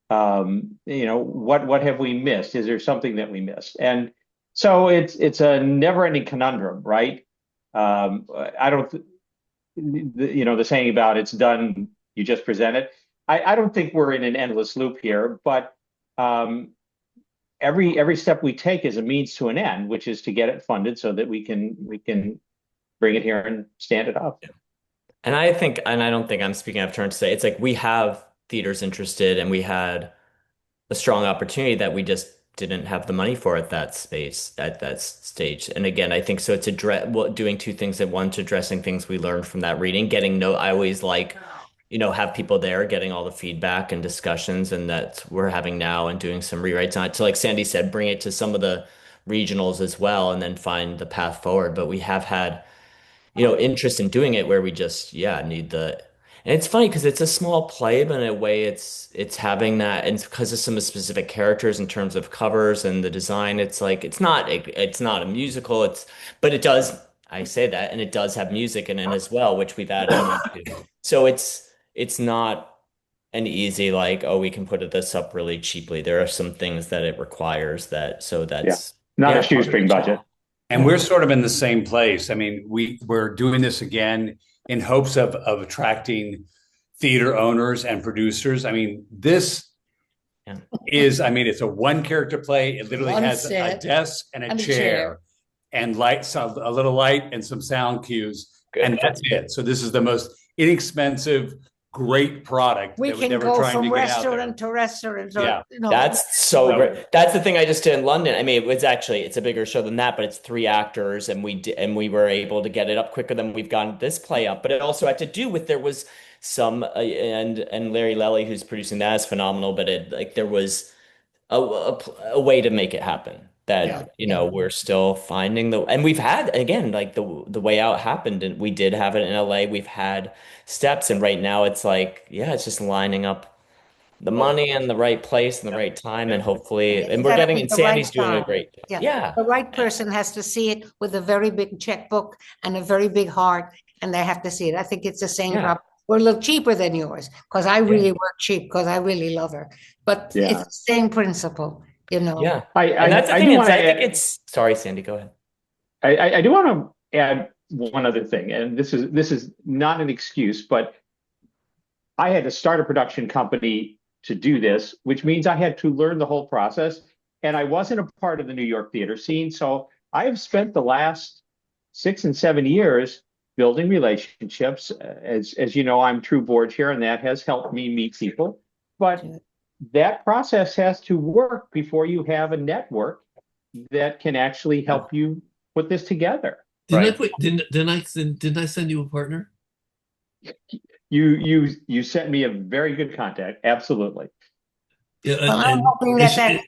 What have we missed? Is there something that we missed? And so it's a never-ending conundrum, right? I don't, the saying about it's done, you just present it. I don't think we're in an endless loop here, but every step we take is a means to an end, which is to get it funded so that we can bring it here and stand it up. And I think, and I don't think I'm speaking out of turn to say, it's like we have theaters interested and we had a strong opportunity that we just didn't have the money for at that space, at that stage. And again, I think so it's doing two things at once, addressing things we learned from that reading, I always like, have people there getting all the feedback and discussions and that we're having now and doing some rewrites on it. So like Sandy said, bring it to some of the regionals as well and then find the path forward. But we have had interest in doing it where we just, need and it's funny because it's a small play, but in a way it's having that, and because of some specific characters in terms of covers and the design, it's like, it's not a musical, but it does, I say that, and it does have music in it as well, which we've added into. So it's not an easy, like, oh, we can put this up really cheaply. There are some things that it requires that's not a shoestring budget. And we're sort of in the same place. I mean, we're doing this again in hopes of attracting theater owners and producers. I mean, this is, it's a one character play. It literally has a desk and a chair and lights, a little light and some sound cues. Good. And that's it. So this is the most inexpensive, great product. We can go from restaurant to restaurant. Yeah, that's so great. That's the thing I just did in London. I mean, it's a bigger show than that, but it's 3 actors, and we were able to get it up quicker than we've gotten this play up. But it also had to do with there was some and Larry Lelly, who's producing that, is phenomenal. But there was a way to make it happen. That we're still finding and we've had, again, like the way out happened, and we did have it in LA. We've had steps, and right now it's like, it's just lining up the money and the right place and the right time, and hopefully, and we're getting, and Sandy's doing a great job. Yeah. The right person has to see it with a very big checkbook and a very big heart, and they have to see it. I think it's the same problem. We're a little cheaper than yours because I really work cheap because I really love her, but it's the same principle. Yeah. And that's the thing. I think it's, sorry, Sandy, go ahead. I do want to add one other thing, and this is not an excuse, but I had to start a production company to do this, which means I had to learn the whole process, and I wasn't a part of the New York theater scene. So I have spent the last 6 and 7 years building relationships. As you know, I'm TRU board chair, and that has helped me meet people. But that process has to work before you have a network that can actually help you put this together. Didn't I send you a partner? You sent me a very good contact. Absolutely. Yeah, I'm hoping that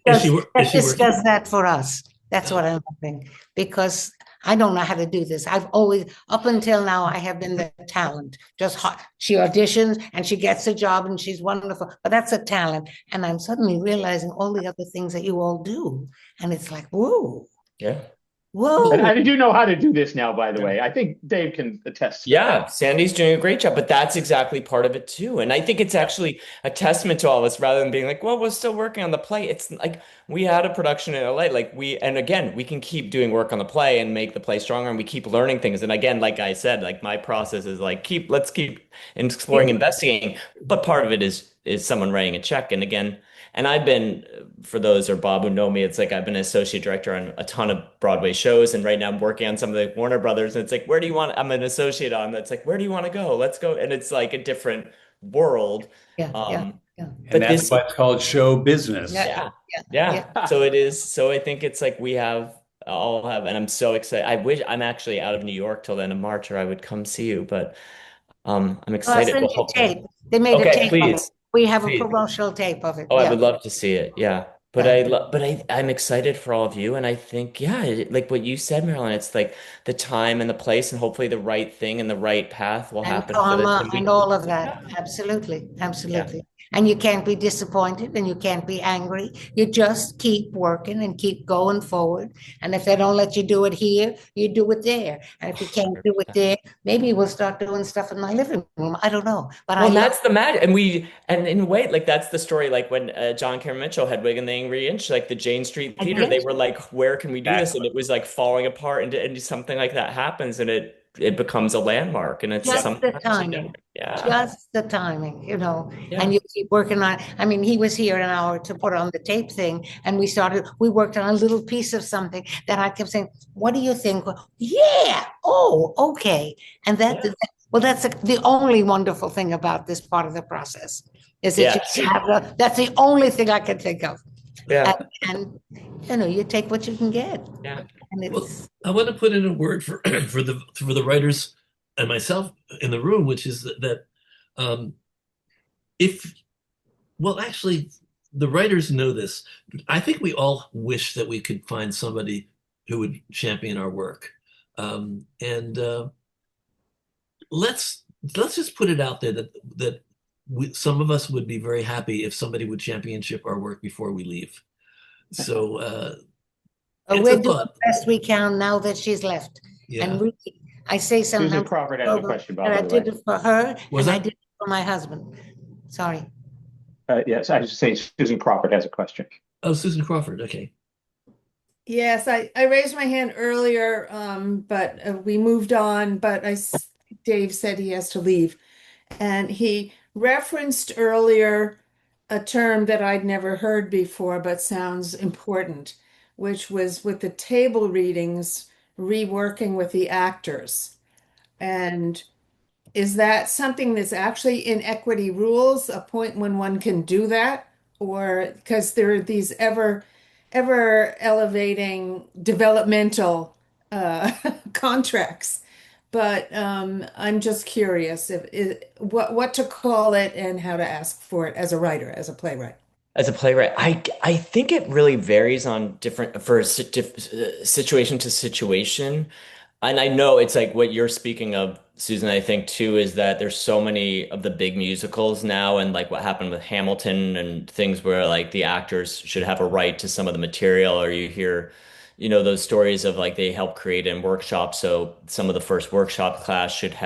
this does that for us. That's what I'm hoping, because I don't know how to do this. I've always, up until now, I have been the talent. Just hot. She auditions and she gets a job and she's wonderful, but that's a talent. And I'm suddenly realizing all the other things that you all do. And it's like, whoa. Yeah. Whoa. And I do know how to do this now, by the way. I think Dave can attest to that. Sandy's doing a great job, but that's exactly part of it too. And I think it's actually a testament to all of us, rather than being like, well, we're still working on the play. It's like we had a production in LA, and again, we can keep doing work on the play and make the play stronger, and we keep learning things. And again, like I said, like my process is like, let's keep exploring, investigating. But part of it is someone writing a check. And again, and I've been, for those or Bob who know me, it's like I've been an associate director on a ton of Broadway shows, and right now I'm working on some of the Warner Brothers, and it's like, I'm an associate on, that's like, where do you want to go? Let's go. And it's like a different world. And that's why it's called show business. Yeah. So it is. So I think it's like and I'm so excited. I wish I'm actually out of New York till the end of March, or I would come see you, but I'm excited. They made a tape. Please. We have a promotional tape of it. Oh, I would love to see it. Yeah. But I'm excited for all of you. And I think, like what you said, Marilyn, it's like the time and the place, and hopefully the right thing and the right path will happen. And all of that. Absolutely. Absolutely. And you can't be disappointed and you can't be angry. You just keep working and keep going forward. And if they don't let you do it here, you do it there. And if you can't do it there, maybe we'll start doing stuff in my living room. I don't know. But that's the magic. And in a way, like that's the story, like when John Cameron Mitchell, Hedwig and the Angry Inch, like the Jane Street Theater, they were like, where can we do this? And it was like falling apart, and something like that happens, and it becomes a landmark, and it's just the timing. Just the timing, and you keep working on it. I mean, he was here an hour to put on the tape thing, and we worked on a little piece of something that I kept saying, what do you think? Yeah. Oh, okay. And Well, that's the only wonderful thing about this part of the process is that Yeah. you have that's the only thing I can think of. Yeah. And you know, you take what you can get. Yeah. And Well, it's I want to put in a word for for the writers and myself in the room, which is that um, if well, actually, the writers know this. I think we all wish that we could find somebody who would champion our work. And let's let's just put it out there that some of us would be very happy if somebody would championship our work before we leave. So it's we're a doing the thought. best we can now that she's left. Yeah. And really, I say Susan sometimes Crawford has a question, by and I the did way. it for her Was and I that? did it for my husband. Sorry. Yes, I was just saying Susan Crawford has a question. Oh, Susan Crawford. Okay. Yes, I raised my hand earlier, but we moved on, but Dave said he has to leave. And he referenced earlier a term that I'd never heard before, but sounds important, which was with the table readings, reworking with the actors. And is that something that's actually in equity rules, a point when one can do that? Or because there are these ever elevating developmental contracts. But I'm just curious what to call it and how to ask for it as a writer, as a playwright. As a playwright, I think it really varies on different for situation to situation. And I know it's like what you're speaking of, Susan, I think too, is that there's so many of the big musicals now, and like what happened with Hamilton and things where like the actors should have a right to some of the material, or you hear, those stories of like they help create in workshops. So some of the first workshop class should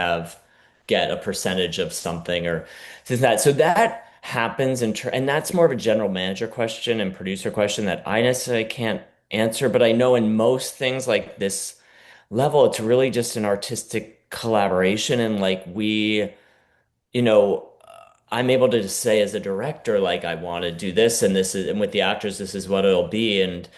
get a percentage of something or things like that. So that happens and that's more of a general manager question and producer question that I necessarily can't answer. But I know in most things like this level, it's really just an artistic collaboration. And like you know, I'm able to just say as a director, like I want to do this and this is, and with the actors, this is what it'll be. And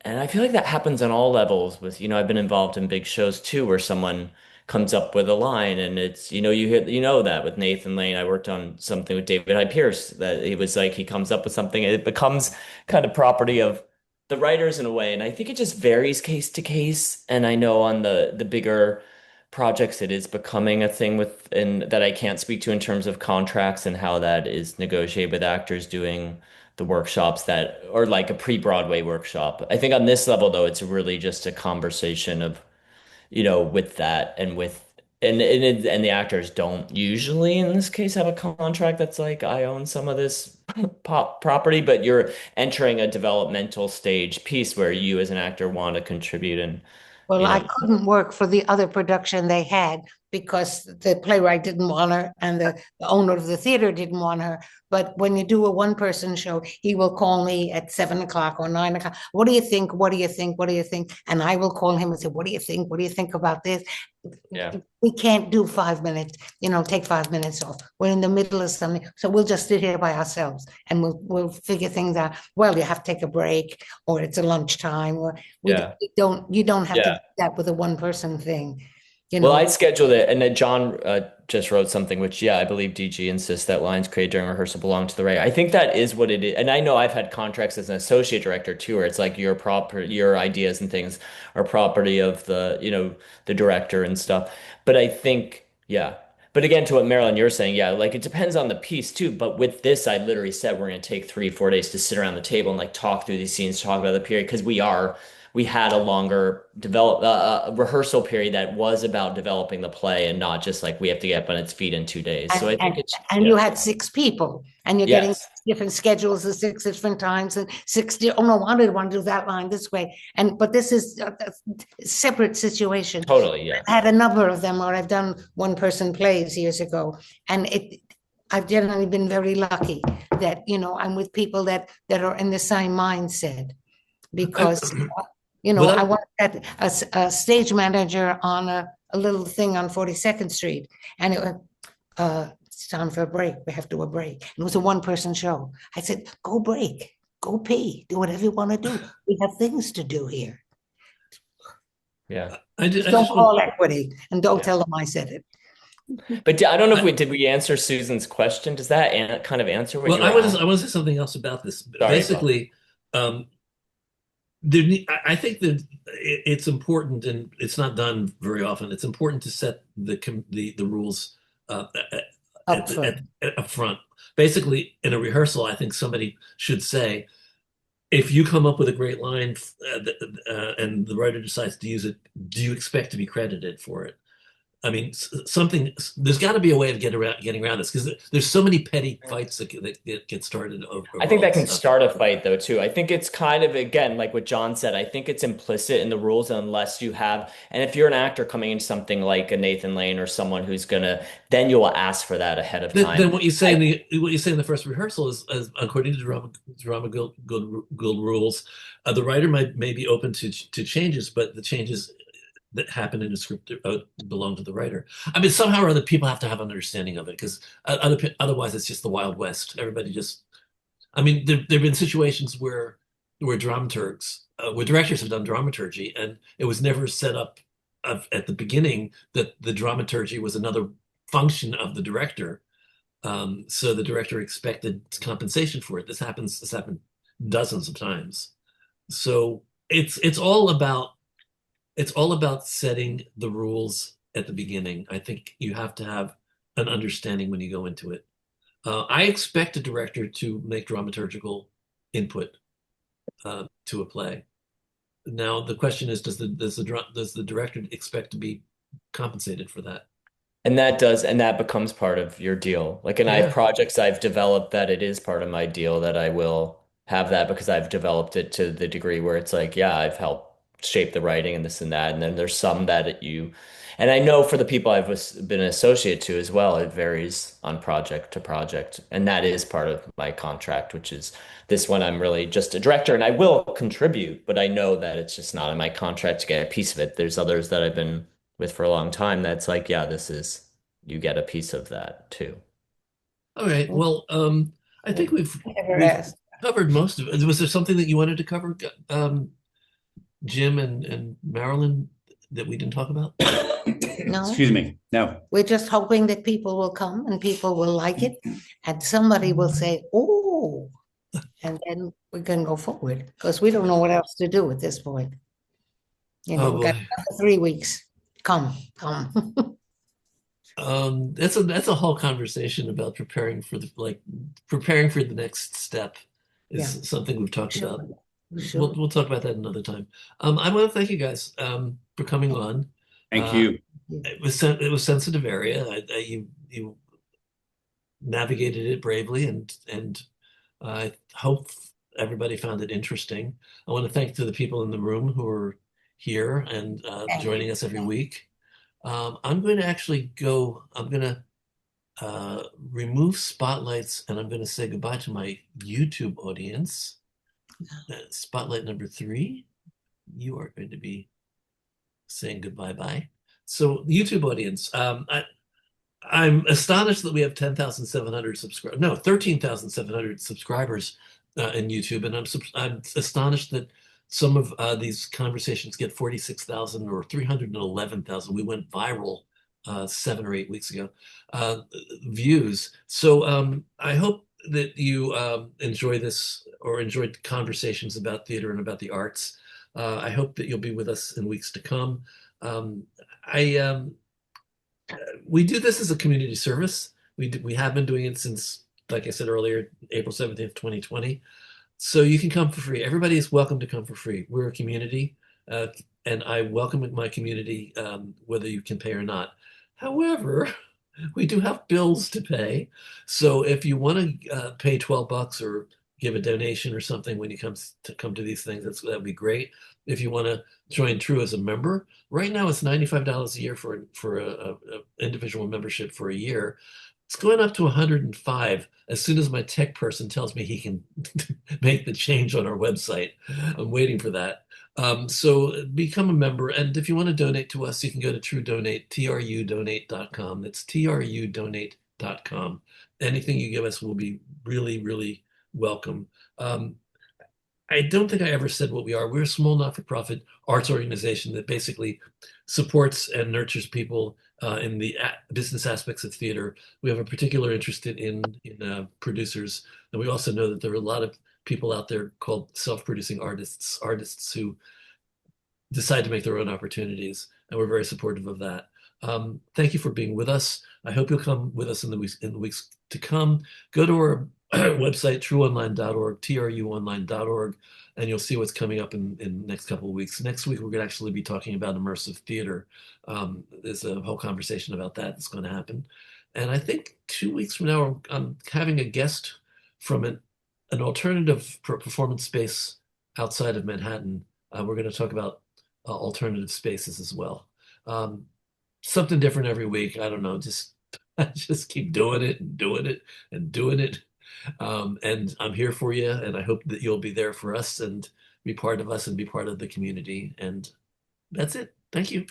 and I feel like that happens on all levels with, I've been involved in big shows too, where someone comes up with a line and it's, you hear, that with Nathan Lane. I worked on something with David Hyde Pierce that he was like, he comes up with something and it becomes kind of property of the writers in a way. And I think it just varies case to case. And I know on the bigger projects, it is becoming a thing and that I can't speak to in terms of contracts and how that is negotiated with actors doing the workshops that or like a pre-Broadway workshop. I think on this level though, it's really just a conversation of, with that and and the actors don't usually in this case have a contract that's like I own some of this pop property, but you're entering a developmental stage piece where you as an actor want to contribute and Well, you I know couldn't work for the other production they had because the playwright didn't want her and the owner of the theater didn't want her. But when you do a one-person show, he will call me at 7 o'clock or 9 o'clock. What do you think? What do you think? What do you think? And I will call him and say, what do you think? What do you think about this? yeah. We can't do 5 minutes, take 5 minutes off. We're in the middle of something. So we'll just sit here by ourselves and we'll figure things out. Well, you have to take a break or it's a lunchtime or Yeah. you don't have to Yeah. do that with a one-person thing. Well, I'd scheduled it, and then John just wrote something, which, yeah, I believe DG insists that lines created during rehearsal belong to the writer. I think that is what it is. And I know I've had contracts as an associate director too, where it's like your ideas and things are property of the director and stuff. But I think, yeah. But again, to what Marilyn, you're saying, yeah, like it depends on the piece too. But with this, I literally said we're going to take 3, 4 days to sit around the table and like talk through these scenes, talk about the period, because we had a longer rehearsal period that was about developing the play and not just like we have to get up on its feet in 2 days. So I think and you had 6 people and you're getting yes, different schedules at 6 different times and oh no, I didn't want to do that line this way. But this is a separate situation. totally, yeah. I had a number of them where I've done one-person plays years ago, and I've generally been very lucky that I'm with people that are in the same mindset because I wanted a stage manager on a little thing on 42nd Street, and it's time for a break. We have to do a break. It was a one-person show. I said, go break, go pee, do whatever you want to do. We have things to do here. Yeah. I Don't just call equity and don't Yeah. tell them I said it. But I don't know if did we answer Susan's question? Does that kind of answer what well, you were asking? I want to say something else about this. Sorry, Bob. Basically, I think that it's important, and it's not done very often. It's important to set the rules up front. Basically, in a rehearsal, I think somebody should say, if you come up with a great line and the writer decides to use it, do you expect to be credited for it? I mean, there's got to be a way of getting around this, because there's so many petty fights that get started over I think all that this can stuff. start a fight though too. I think it's kind of again like what John said. I think it's implicit in the rules unless you have, and if you're an actor coming into something like a Nathan Lane or someone who's gonna, then you will ask for that ahead of time. Then what you say in the first rehearsal is according to drama guild rules, the writer may be open to changes, but the changes that happen in the script belong to the writer. I mean, somehow or other, people have to have an understanding of it, because otherwise it's just the Wild West. Everybody just, I mean, there've been situations where dramaturgs, where directors have done dramaturgy, and it was never set up at the beginning that the dramaturgy was another function of the director. So the director expected compensation for it. This happened dozens of times. So it's all about setting the rules at the beginning. I think you have to have an understanding when you go into it. I expect a director to make dramaturgical input to a play. Now the question is, does the director expect to be compensated for that? And that becomes part of your deal. Like, and I have projects I've developed that it is part of my deal that I will have that because I've developed it to the degree where it's like, yeah, I've helped shape the writing and this and that. And then there's some that and I know for the people I've been an associate to as well, it varies on project to project. And that is part of my contract, which is this one, I'm really just a director and I will contribute, but I know that it's just not in my contract to get a piece of it. There's others that I've been with for a long time that's like, yeah, you get a piece of that too. All right. Well, I think we've covered most of it. Was there something that you wanted to cover, Jim and Marilyn, that we didn't talk about? No. Excuse me. No. We're just hoping that people will come and people will like it, and somebody will say, "Oh," and then we can go forward, because we don't know what else to do at this point. You know, we've got 3 weeks. Come. That's a whole conversation about preparing for the next step is something we've talked about. We'll talk about that another time. I want to thank you guys for coming on. Thank you. It was sensitive area. You navigated it bravely, and I hope everybody found it interesting. I want to thank the people in the room who are here and joining us every week. I'm going to actually go. I'm going to remove spotlights, and I'm going to say goodbye to my YouTube audience. Spotlight number 3, you are going to be saying goodbye. So, YouTube audience, I'm astonished that we have 10,700 subscribers. No, 13,700 subscribers in YouTube, and I'm astonished that some of these conversations get 46,000 or 311,000. We went viral 7 or 8 weeks ago. Views. So I hope that you enjoy this or enjoyed conversations about theater and about the arts. I hope that you'll be with us in weeks to come. We do this as a community service. We have been doing it since, like I said earlier, April 17th, 2020. So you can come for free. Everybody is welcome to come for free. We're a community, and I welcome my community, whether you can pay or not. However, we do have bills to pay. So if you want to pay $12 or give a donation or something when you come to these things, that'd be great. If you want to join TRU as a member, right now it's $95 a year for a individual membership for a year. It's going up to 105 as soon as my tech person tells me he can make the change on our website. I'm waiting for that. So become a member. And if you want to donate to us, you can go to TRUDonate, TRUDonate.com. That's TRUDonate.com. Anything you give us will be really, really welcome. I don't think I ever said what we are. We're a small not-for-profit arts organization that basically supports and nurtures people in the business aspects of theater. We have a particular interest in producers, and we also know that there are a lot of people out there called self-producing artists who decide to make their own opportunities, and we're very supportive of that. Thank you for being with us. I hope you'll come with us in the weeks to come. Go to our website, truonline.org, truonline.org, and you'll see what's coming up in the next couple of weeks. Next week, we're going to actually be talking about immersive theater. There's a whole conversation about that that's going to happen. And I think 2 weeks from now, I'm having a guest from an alternative performance space outside of Manhattan. We're going to talk about alternative spaces as well. Something different every week. I don't know, just keep doing it and doing it and doing it. And I'm here for you, and I hope that you'll be there for us and be part of us and be part of the community. And that's it. Thank you.